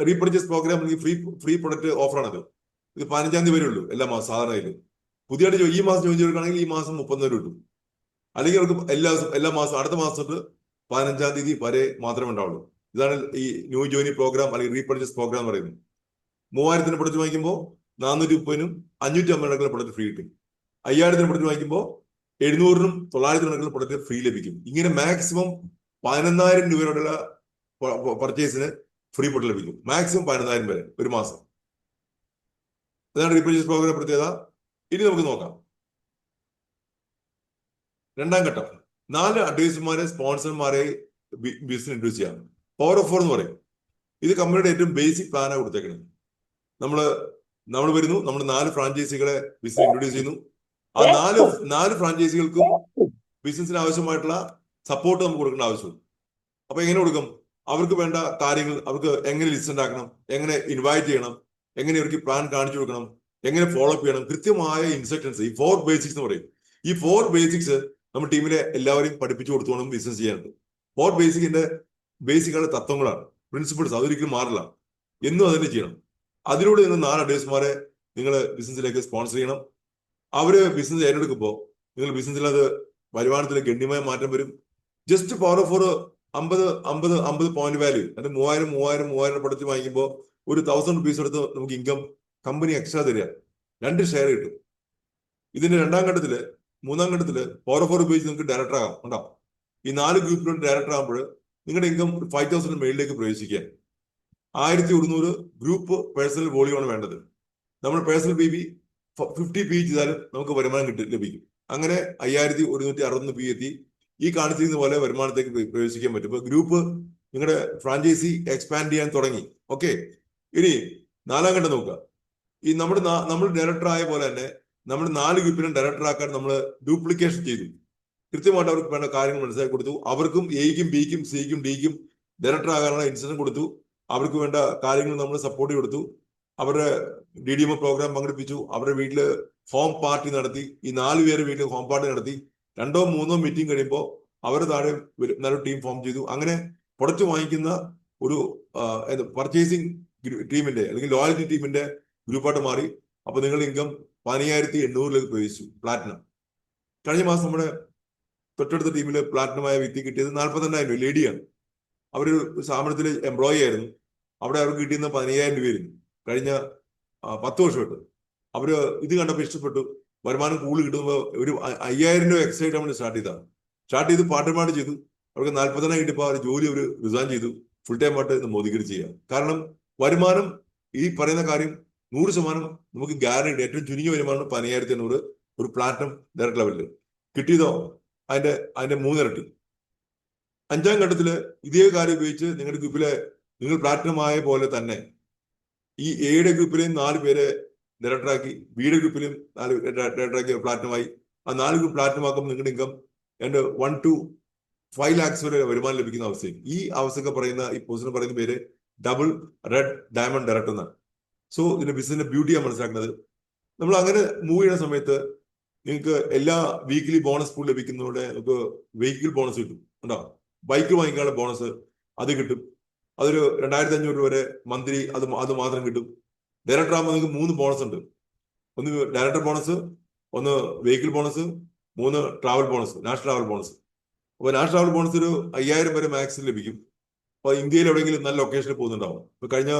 Repurchase program free product ഓഫറാണത്. ഇത് 15-ാം തീയതി വരെ ഉള്ളൂ എല്ലാ മാസം. സാധാരണയിൽ പുതിയതായിട്ട് ഈ മാസം ജോയിൻ ചെയ്തിരിക്കുകയാണെങ്കിൽ ഈ മാസം 30 രൂപ കിട്ടും. അല്ലെങ്കിൽ അവർക്ക് എല്ലാ മാസം അടുത്ത മാസം തൊട്ട് 15-ാം തീയതി വരെ മാത്രമേ ഉണ്ടാവുള്ളൂ. ഇതാണ് ഈ ന്യൂ ജോയിനി പ്രോഗ്രാം അല്ലെങ്കിൽ റീപർച്ചേസ് പ്രോഗ്രാം എന്ന് പറയുന്നത്. 3,000 പ്രൊഡക്റ്റ് വാങ്ങിക്കുമ്പോൾ 430-നും 550 പ്രൊഡക്റ്റ് ഫ്രീ കിട്ടും. 5,000 പ്രൊഡക്റ്റ് വാങ്ങിക്കുമ്പോൾ 700-നും 900 പ്രൊഡക്റ്റ് ഫ്രീ ലഭിക്കും. ഇങ്ങനെ മാക്സിമം 11,000 രൂപയോടുള്ള പർച്ചേസിന് ഫ്രീ പ്രൊഡക്റ്റ് ലഭിക്കും. മാക്സിമം 11,000 വരെ ഒരു മാസം. അതാണ് റീപർച്ചേസ് പ്രോഗ്രാം പ്രത്യേകത. ഇനി നമുക്ക് നോക്കാം രണ്ടാം ഘട്ടം. 4 അഡ്വൈസർമാരെ സ്പോൺസർമാരെ ബിസിനസ് ഇൻട്രൊഡ്യൂസ് ചെയ്യാം. പവർ ഓഫ് 4 എന്ന് പറയും. ഇത് കമ്പനിയുടെ ഏറ്റവും ബേസിക് പ്ലാനാണ് കൊടുത്തേക്കുന്നത്. നമ്മൾ വരുന്നു, നമ്മൾ 4 ഫ്രാഞ്ചൈസികളെ ബിസിനസ് ഇൻട്രൊഡ്യൂസ് ചെയ്യുന്നു. ആ 4 ഫ്രാഞ്ചൈസികൾക്കും ബിസിനസിന് ആവശ്യമായിട്ടുള്ള സപ്പോർട്ട് നമുക്ക് കൊടുക്കേണ്ട ആവശ്യമുണ്ട്. അപ്പൊ എങ്ങനെ കൊടുക്കും? അവർക്ക് വേണ്ട കാര്യങ്ങൾ, അവർക്ക് എങ്ങനെ ലിസ്റ്റ് ഉണ്ടാക്കണം, എങ്ങനെ ഇൻവൈറ്റ് ചെയ്യണം, എങ്ങനെ അവർക്ക് പ്ലാൻ കാണിച്ചു കൊടുക്കണം, എങ്ങനെ ഫോളോ അപ്പ് ചെയ്യണം, കൃത്യമായ ഇൻസ്ട്രക്ഷൻസ്. ഈ 4 ബേസിക്സ് എന്ന് പറയും. ഈ 4 ബേസിക്സ് നമ്മൾ ടീമിലെ എല്ലാവരെയും പഠിപ്പിച്ചു കൊടുത്തോണം ബിസിനസ് ചെയ്യാനുണ്ട്. 4 ബേസിക്കുകളുടെ തത്വങ്ങളാണ്, പ്രിൻസിപ്പിൾസ്. അതൊരിക്കലും മാറില്ല. എന്നും അതിനെ ചെയ്യണം. അതിലൂടെ നിങ്ങൾ 4 അഡ്വൈസർമാരെ നിങ്ങൾ ബിസിനസ്സിലേക്ക് സ്പോൺസർ ചെയ്യണം. അവര് ബിസിനസ് ഏറ്റെടുക്കുമ്പോൾ നിങ്ങൾ ബിസിനസ്സിൽ അത് വരുമാനത്തിൽ ഗണ്യമായ മാറ്റം വരും. Just power of 50 point value, അത് 3,000 പ്രൊഡക്റ്റ് വാങ്ങിക്കുമ്പോൾ ഒരു 1,000 റുപ്പീസ് എടുത്ത് നമുക്ക് ഇൻകം കമ്പനി എക്സ്ട്രാ തരിക, 2 ഷെയർ കിട്ടും. ഇതിന്റെ മൂന്നാം ഘട്ടത്തില് പവർ ഓഫ് ഉപയോഗിച്ച് നിങ്ങൾക്ക് ഡയറക്ടർ ആകാം ഉണ്ടാവും. ഈ 4 ഗ്രൂപ്പിലോട്ട് ഡയറക്ടർ ആകുമ്പോൾ നിങ്ങളുടെ ഇൻകം 5,000 മേളിലേക്ക് പ്രവേശിക്കാൻ 1,100 ഗ്രൂപ്പ് പേഴ്സണൽ വോളിയാണ് വേണ്ടത്. നമ്മൾ പേഴ്സണൽ PV 50 PV ചെയ്താലും നമുക്ക് വരുമാനം ലഭിക്കും. അങ്ങനെ 5,161 PV എത്തി ഈ കാണിച്ചിരുന്ന പോലെ വരുമാനത്തേക്ക് പ്രവേശിക്കാൻ പറ്റും. ഇപ്പൊ ഗ്രൂപ്പ് നിങ്ങളുടെ ഫ്രാഞ്ചൈസി എക്സ്പാൻഡ് ചെയ്യാൻ തുടങ്ങി. ഓക്കെ, ഇനി 4ാം ഘട്ടം നോക്കുക. ഈ നമ്മൾ ഡയറക്ടർ ആയ പോലെ തന്നെ നമ്മൾ 4 ഗ്രൂപ്പിനും ഡയറക്ടർ ആക്കാൻ നമ്മൾ ഡ്യൂപ്ലിക്കേഷൻ ചെയ്തു. കൃത്യമായിട്ട് അവർക്ക് വേണ്ട കാര്യങ്ങൾ മനസ്സിലാക്കി കൊടുത്തു. അവർക്കും എയ്ക്കും ബിക്കും സിക്കും ഡിക്കും ഡയറക്ടർ ആകാനുള്ള ഇൻസ്ട്രക്ഷൻ കൊടുത്തു. അവർക്ക് വേണ്ട കാര്യങ്ങൾ നമ്മൾ സപ്പോർട്ട് കൊടുത്തു. അവരുടെ DDMO പ്രോഗ്രാം പങ്കെടുപ്പിച്ചു. അവരുടെ വീട്ടില് ഹോം പാർട്ടി നടത്തി. ഈ 4 പേര് വീട്ടിൽ ഹോം പാർട്ടി നടത്തി. 2 or 3 മീറ്റിംഗ് കഴിയുമ്പോൾ അവർ താഴെ നല്ലൊരു ടീം ഫോം ചെയ്തു. അങ്ങനെ പ്രൊഡക്റ്റ് വാങ്ങിക്കുന്ന ഒരു പർച്ചേസിങ് ടീമിന്റെ അല്ലെങ്കിൽ ലോയൽറ്റി ടീമിന്റെ ഗ്രൂപ്പായിട്ട് മാറി. അപ്പൊ നിങ്ങളുടെ ഇൻകം 15,800 പ്രവേശിച്ചു. പ്ലാറ്റിനം. കഴിഞ്ഞ മാസം നമ്മുടെ തൊട്ടടുത്ത ടീമില് പ്ലാറ്റിനമായ വ്യക്തി കിട്ടിയത് 42,000 രൂപ. ലേഡിയാണ്. അവരൊരു സ്ഥാപനത്തിലെ എംപ്ലോയി ആയിരുന്നു. അവിടെ അവർക്ക് കിട്ടിയിരുന്ന 15,000 രൂപയായിരുന്നു കഴിഞ്ഞ 10 വർഷമായിട്ട്. അവര് ഇത് കണ്ടപ്പോൾ ഇഷ്ടപ്പെട്ടു. വരുമാനം കൂടുതൽ കിട്ടുമ്പോൾ ഒരു 5,000 രൂപ എക്സ്ട്രാ ആയിട്ട് നമ്മൾ സ്റ്റാർട്ട് ചെയ്ത് പാർട്ട് ചെയ്തു. അവർക്ക് 40,000 കിട്ടിയപ്പോൾ അവർ ജോലി അവർ റിസൈൻ ചെയ്തു. ഫുൾ ടൈം ആയിട്ട് മോദിഗിരി ചെയ്യാം. കാരണം വരുമാനം ഈ പറയുന്ന കാര്യം 100% നമുക്ക് ഗ്യാരണ്ടി. ഏറ്റവും ചുരുങ്ങിയ വരുമാനം 15,800 ഒരു പ്ലാറ്റിനം ഡയറക്ട് ലെവലിൽ കിട്ടിയതോ അതിന്റെ 3 ഇരട്ടി. 5ാം ഘട്ടത്തില് ഇതേ കാര്യം ഉപയോഗിച്ച് നിങ്ങളുടെ ഗ്രൂപ്പിലെ നിങ്ങൾ പ്ലാറ്റിനം ആയ പോലെ തന്നെ ഈ എയുടെ ഗ്രൂപ്പിലെയും 4 പേരെ ഡയറക്ടറാക്കി, ബിയുടെ ഗ്രൂപ്പിലും 4 ഡയറക്ടറാക്കി പ്ലാറ്റിനമായി. ആ 4 ഗ്രൂപ്പ് പ്ലാറ്റിനം ആക്കുമ്പോൾ നിങ്ങളുടെ ഇൻകം 1 to 5 lakhs വരെ വരുമാനം ലഭിക്കുന്ന അവസ്ഥയും. ഈ അവസ്ഥയൊക്കെ പറയുന്ന ഈ പൊസിഷൻ പറയുന്ന പേര് ഡബിൾ റെഡ് ഡയമണ്ട് ഡയറക്ടർ എന്നാണ്. സോ ഇതിന്റെ ബിസിനസിന്റെ ബ്യൂട്ടിയാണ് മനസ്സിലാക്കുന്നത്. നമ്മൾ അങ്ങനെ മൂവ് ചെയ്യുന്ന സമയത്ത് നിങ്ങൾക്ക് എല്ലാ വീക്കിലി ബോണസ് പൂൾ ലഭിക്കുന്നതോടെ നമുക്ക് വെഹിക്കിൾ ബോണസ് കിട്ടും. ഉണ്ടോ? ബൈക്ക് വാങ്ങിക്കാനുള്ള ബോണസ് അത് കിട്ടും. അതൊരു 2,500 രൂപ വരെ മന്ത്ലി അത് മാത്രം കിട്ടും. ഡയറക്ടർ ആകുമ്പോൾ നിങ്ങൾക്ക് 3 ബോണസ് ഉണ്ട്. ഒന്ന് ഡയറക്ടർ ബോണസ്, ഒന്ന് vehicle bonus, 3 travel bonus, national travel bonus. അപ്പോൾ നാഷണൽ ട്രാവൽ ബോണസ് ഒരു 5,000 വരെ മാക്സിമം ലഭിക്കും. അപ്പോൾ ഇന്ത്യയിൽ എവിടെയെങ്കിലും നല്ല ലൊക്കേഷനിൽ പോകുന്നുണ്ടാവും. ഇപ്പൊ കഴിഞ്ഞ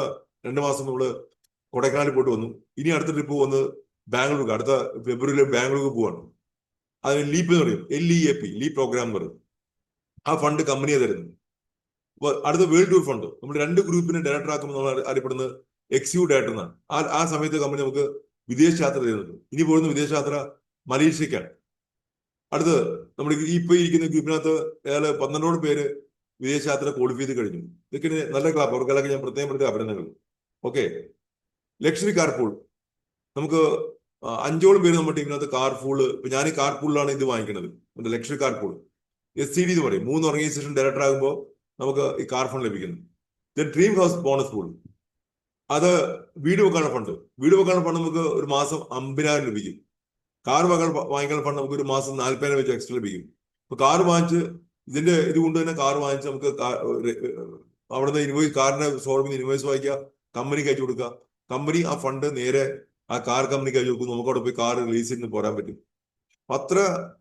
2 മാസം നമ്മള് കൊടൈക്കനാലിൽ പോയിട്ട് വന്നു. ഇനി അടുത്ത ട്രിപ്പ് വന്ന് ബാംഗ്ലൂർക്ക്, അടുത്ത ഫെബ്രുവരിയിൽ ബാംഗ്ലൂർക്ക് പോവാണ്. അതിന് ലീപ്പ് എന്ന് പറയും, LEAP ലീപ് പ്രോഗ്രാം എന്ന് പറയും. ആ ഫണ്ട് കമ്പനിയെ തരുന്നു. അടുത്ത വേൾഡ് ടൂർ ഫണ്ട് നമ്മൾ 2 ഗ്രൂപ്പിനെ ഡയറക്ടർ ആക്കുമ്പോൾ നമ്മൾ അറിയപ്പെടുന്നത് എക്സിക്യൂട്ടീവ് ഡയറക്ടർ എന്നാണ്. ആ സമയത്ത് കമ്പനി നമുക്ക് വിദേശ യാത്ര ചെയ്യുന്നുണ്ട്. ഇനി പോകുന്ന വിദേശ യാത്ര മലേഷ്യക്കാണ്. അടുത്ത് നമ്മുടെ ഇപ്പൊ ഇരിക്കുന്ന ഗ്രൂപ്പിനകത്ത് ഏതായാലും 12 പേര് വിദേശ യാത്ര ക്വാളിഫൈ ചെയ്ത് കഴിഞ്ഞു. ഇതൊക്കെ നല്ല ക്ലാപ്പ്, അവർക്കെല്ലാം ഞാൻ പ്രത്യേകം അഭിനന്ദനങ്ങൾ. ഓക്കെ, ലക്ഷറി കാർപൂൾ നമുക്ക് 5ഓളം പേര് നമ്മുടെ ടീമിനകത്ത് കാർപൂള്. ഇപ്പൊ ഞാൻ ഈ കാർപൂളിലാണ് ഇത് വാങ്ങിക്കുന്നത്, ലക്ഷറി കാർപൂൾ SCD എന്ന് പറയും. 3 ഓർഗനൈസേഷൻ ഡയറക്ടർ ആകുമ്പോൾ നമുക്ക് ഈ കാർ ഫണ്ട് ലഭിക്കുന്നു. ഡ്രീം ഹൗസ് ബോണസ് പൂൾ, അത് വീട് വെക്കാനുള്ള ഫണ്ട്. വീട് വെക്കാനുള്ള ഫണ്ട് നമുക്ക് ഒരു മാസം 50,000 ലഭിക്കും. കാർ വാങ്ങിക്കാനുള്ള ഫണ്ട് നമുക്ക് ഒരു മാസം 40,000 വെച്ച് എക്സ്ട്രാ ലഭിക്കും. ഇപ്പൊ കാർ വാങ്ങിച്ച് ഇതിന്റെ ഇതുകൊണ്ട് തന്നെ കാർ വാങ്ങിച്ച് നമുക്ക് അവിടുന്ന് ഇൻവോയ്സ്, കാറിന്റെ ഷോറൂമിൽ ഇൻവോയ്സ് വാങ്ങിക്കുക, കമ്പനിക്ക് അയച്ചു കൊടുക്കുക. കമ്പനി ആ ഫണ്ട് നേരെ ആ കാർ കമ്പനിക്ക് അയച്ചു കൊടുക്കും. നമുക്ക് അവിടെ പോയി കാർ റിലീസ് ചെയ്ത് പോരാൻ പറ്റും.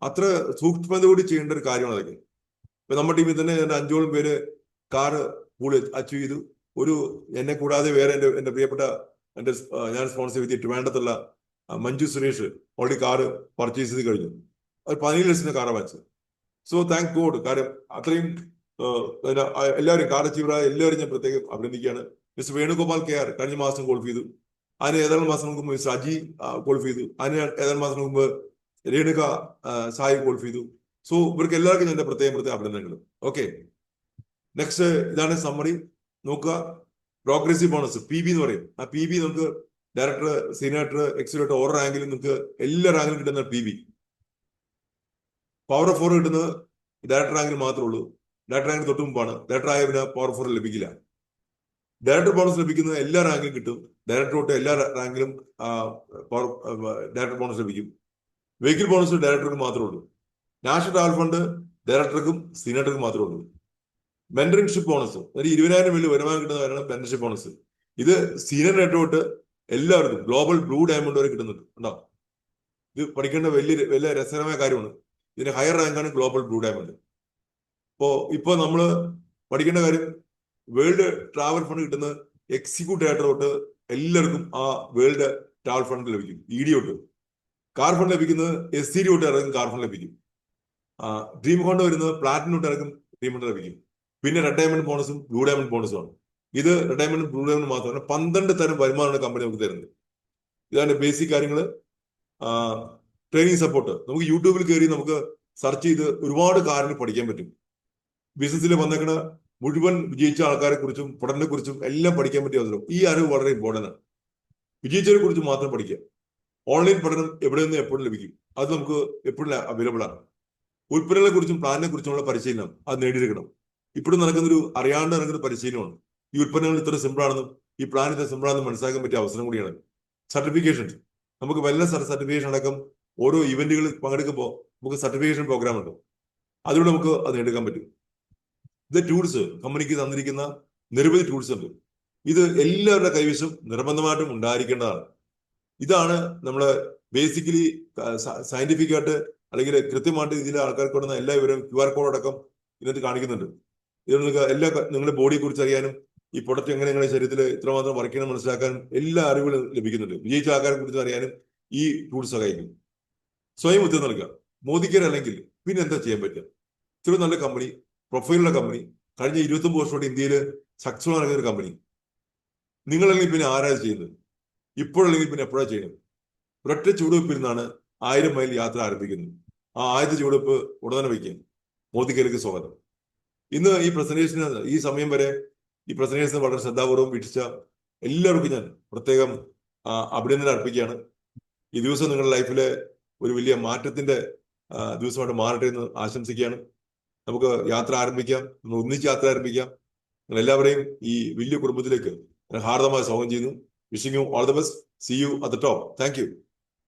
അത്ര സൂക്ഷ്മതയോടെ ചെയ്യേണ്ട ഒരു കാര്യമാണ് അതൊക്കെ. ഇപ്പൊ നമ്മുടെ ടീമിൽ തന്നെ 5ഓളം പേര് കാറ് പൂള് അച്ചീവ് ചെയ്തു. എന്നെ കൂടാതെ വേറെ എന്റെ പ്രിയപ്പെട്ട ഞാൻ സ്പോൺസർ ചെയ്ത് ട്രിവാൻഡ്രത്തുള്ള Manju Suresh already car purchase ചെയ്ത് കഴിഞ്ഞു. അത് 17 ലക്ഷത്തിന്റെ കാറാണ് വാങ്ങിച്ചത്. So thank God. കാര്യം അത്രയും എല്ലാവരും കാർ അച്ചീവറായ എല്ലാവരും ഞാൻ പ്രത്യേകം അഭിനന്ദിക്കുകയാണ്. മിസ്റ്റർ വേണുഗോപാൽ KR കഴിഞ്ഞ മാസം ക്വാളിഫൈ ചെയ്തു. അതിന് ഏതാനും മാസങ്ങൾക്ക് മുമ്പ് മിസ്റ്റർ അജി ക്വാളിഫൈ ചെയ്തു. അതിന് ഏതാനും മാസങ്ങൾക്ക് മുമ്പ് രേണുക സായി ക്വാളിഫൈ ചെയ്തു. സോ ഇവർക്ക് എല്ലാവർക്കും ഞാൻ പ്രത്യേകം അഭിനന്ദനങ്ങൾ. ഓക്കെ, നെക്സ്റ്റ് ഇതാണ് സമ്മറി. നോക്കുക, പ്രോഗ്രസീവ് ബോണസ് PB എന്ന് പറയും. ആ PB നമുക്ക് ഡയറക്ടർ, സീനിയർ ഡയറക്ടർ, എക്സിക്യൂട്ടീവ് ഓരോ റാങ്കിലും നിങ്ങൾക്ക് എല്ലാ റാങ്കിലും കിട്ടുന്ന PB. പവർ ഓഫ് 4 കിട്ടുന്നത് ഡയറക്ടർ റാങ്കിൽ മാത്രമേ ഉള്ളൂ. ഡയറക്ടർ റാങ്കിൽ തൊട്ട് മുമ്പാണ്. ഡയറക്ടർ ആയ പിന്നെ പവർ 4 ലഭിക്കില്ല. ഡയറക്ടർ ബോണസ് ലഭിക്കുന്നത് എല്ലാ റാങ്കിലും കിട്ടും. ഡയറക്ടർ തൊട്ട് എല്ലാ റാങ്കിലും ഡയറക്ടർ ബോണസ് ലഭിക്കും. വെഹിക്കിൾ ബോണസ് ഡയറക്ടർക്ക് മാത്രമേ ഉള്ളൂ. നാഷണൽ ട്രാവൽ ഫണ്ട് ഡയറക്ടർക്കും സീനിയർക്കും മാത്രമേ ഉള്ളൂ. മെന്ററിംഗ്ഷിപ്പ് ബോണസ്, ഒരു 20,000 വലിയ വരുമാനം കിട്ടുന്നവരാണ് മെന്റർഷിപ്പ് ബോണസ്. ഇത് സീനിയർ ഡയറക്ടർ തൊട്ട് എല്ലാവർക്കും ഗ്ലോബൽ ബ്ലൂ ഡയമണ്ട് വരെ കിട്ടുന്നുണ്ട്. ഉണ്ടാവും. ഇത് പഠിക്കേണ്ട വലിയ രസകരമായ കാര്യമാണ്. ഇതിന്റെ ഹയർ റാങ്കാണ് ഗ്ലോബൽ ബ്ലൂ ഡയമണ്ട്. ഇപ്പോ നമ്മൾ പഠിക്കേണ്ട കാര്യം, വേൾഡ് ട്രാവൽ ഫണ്ട് കിട്ടുന്ന എക്സിക്യൂട്ടീവ് ഡയറക്ടർ തൊട്ട് എല്ലാവർക്കും ആ വേൾഡ് ട്രാവൽ ഫണ്ട് ലഭിക്കും. ED തൊട്ട്. കാർ ഫണ്ട് ലഭിക്കുന്നത് SCD തൊട്ട് ഇറങ്ങും കാർ ഫണ്ട് ലഭിക്കും. ഡ്രീം ഫണ്ട് വരുന്നത് പ്ലാറ്റിനം തൊട്ട് ഇറങ്ങും ഡ്രീം ഫണ്ട് ലഭിക്കും. പിന്നെ റെഡ് ഡയമണ്ട് ബോണസും ബ്ലൂ ഡയമണ്ട് ബോണസും ആണ്. ഇത് റെഡ് ഡയമണ്ട് ബ്ലൂ ഡയമണ്ട് മാത്രമല്ല 12 തരം വരുമാനമാണ് കമ്പനി നമുക്ക് തരുന്നത്. ഇതാണ് ബേസിക് കാര്യങ്ങൾ. ട്രെയിനിങ് സപ്പോർട്ട് നമുക്ക് യൂട്യൂബിൽ കയറി നമുക്ക് സെർച്ച് ചെയ്ത് ഒരുപാട് കാര്യങ്ങൾ പഠിക്കാൻ പറ്റും. ബിസിനസ്സിൽ വന്നേക്കണ മുഴുവൻ വിജയിച്ച ആൾക്കാരെ കുറിച്ചും പഠനത്തെ കുറിച്ചും എല്ലാം പഠിക്കാൻ പറ്റിയ അവസരം. ഈ അറിവ് വളരെ ഇമ്പോർട്ടൻ്റ് ആണ്. വിജയിച്ചവരെ കുറിച്ച് മാത്രം പഠിക്കുക. ഓൺലൈൻ പഠനം എവിടെ നിന്ന് എപ്പോഴും ലഭിക്കും. അത് നമുക്ക് എപ്പോഴും അവൈലബിൾ ആണ്. ഉൽപ്പന്നങ്ങളെ കുറിച്ചും പ്ലാനിനെ കുറിച്ചുമുള്ള പരിശീലനം അത് നേടിയെടുക്കണം. ഇപ്പോഴും അറിയാണ്ട് നടക്കുന്ന പരിശീലനമാണ്. ഈ ഉൽപ്പന്നങ്ങൾ ഇത്ര സിമ്പിൾ ആണെന്നും ഈ പ്ലാൻ ഇത്ര സിമ്പിൾ ആണെന്നും മനസ്സിലാക്കാൻ പറ്റിയ അവസരം കൂടിയാണ്. സർട്ടിഫിക്കേഷൻ, നമുക്ക് സർട്ടിഫിക്കേഷൻ അടക്കം ഓരോ ഇവന്റുകളിൽ പങ്കെടുക്കുമ്പോൾ നമുക്ക് സർട്ടിഫിക്കേഷൻ പ്രോഗ്രാം ഉണ്ട്. അതിലൂടെ നമുക്ക് അത് നേടിയെടുക്കാൻ പറ്റും. ഇത് ടൂൾസ്, കമ്പനിക്ക് തന്നിരിക്കുന്ന നിരവധി ടൂൾസ് ഉണ്ട്. ഇത് എല്ലാവരുടെ കൈവശം നിർബന്ധമായിട്ടും ഉണ്ടായിരിക്കേണ്ടതാണ്. ഇതാണ് നമ്മൾ ബേസിക്കലി സയന്റിഫിക് ആയിട്ട് അല്ലെങ്കിൽ കൃത്യമായിട്ട് ഇതിലെ ആൾക്കാർക്ക് കൊടുക്കുന്ന എല്ലാ വിവരവും QR കോഡ് അടക്കം ഇതിനകത്ത് കാണിക്കുന്നുണ്ട്. ഇത് നിങ്ങളുടെ ബോഡിയെ കുറിച്ച് അറിയാനും ഈ പ്രൊഡക്റ്റ് എങ്ങനെ നിങ്ങളുടെ ശരീരത്തിൽ ഇത്രമാത്രം വർക്ക് ചെയ്യണം മനസ്സിലാക്കാനും എല്ലാ അറിവുകളും ലഭിക്കുന്നുണ്ട്. വിജയിച്ച ആൾക്കാരെ കുറിച്ച് അറിയാനും ഈ ടൂൾസ് സഹായിക്കും. സ്വയം ഉത്തരം നൽകുക. മോദിക്കർ അല്ലെങ്കിൽ പിന്നെ എന്താ ചെയ്യാൻ പറ്റുക? ഇത്ര നല്ല കമ്പനി, പ്രൊഫൈലുള്ള കമ്പനി, കഴിഞ്ഞ 29 വർഷത്തോടെ ഇന്ത്യയിൽ സക്സസ്ഫുൾ നടക്കുന്ന ഒരു കമ്പനി. നിങ്ങളല്ലെങ്കിൽ പിന്നെ ആരാ ചെയ്യുന്നത്? ഇപ്പോഴല്ലെങ്കിൽ പിന്നെ എപ്പോഴാണ് ചെയ്യുന്നത്? ഒരൊറ്റ ചുവടുവെപ്പിൽ നിന്നാണ് 1000 മൈൽ യാത്ര ആരംഭിക്കുന്നത്. ആ ആദ്യത്തെ ചുവടുവെപ്പ് ഉടനെ വയ്ക്കും. മോദിക്കർക്ക് സ്വാഗതം. ഇന്ന് ഈ പ്രസന്റേഷന് ഈ സമയം വരെ ഈ പ്രസന്റേഷന് വളരെ ശ്രദ്ധാപൂർവ്വം വീക്ഷിച്ച എല്ലാവർക്കും ഞാൻ പ്രത്യേകം അഭിനന്ദനം അർപ്പിക്കുകയാണ്. ഈ ദിവസം നിങ്ങളുടെ ലൈഫിലെ ഒരു വലിയ മാറ്റത്തിന്റെ ദിവസമായിട്ട് മാറട്ടെ എന്ന് ആശംസിക്കുകയാണ്. നമുക്ക് യാത്ര ആരംഭിക്കാം. നമ്മൾ ഒന്നിച്ച് യാത്ര ആരംഭിക്കാം. നിങ്ങൾ എല്ലാവരെയും ഈ വലിയ കുടുംബത്തിലേക്ക് ഹാർദമായി സ്വാഗതം ചെയ്യുന്നു. Wishing you all the best. See you at the top. Thank U.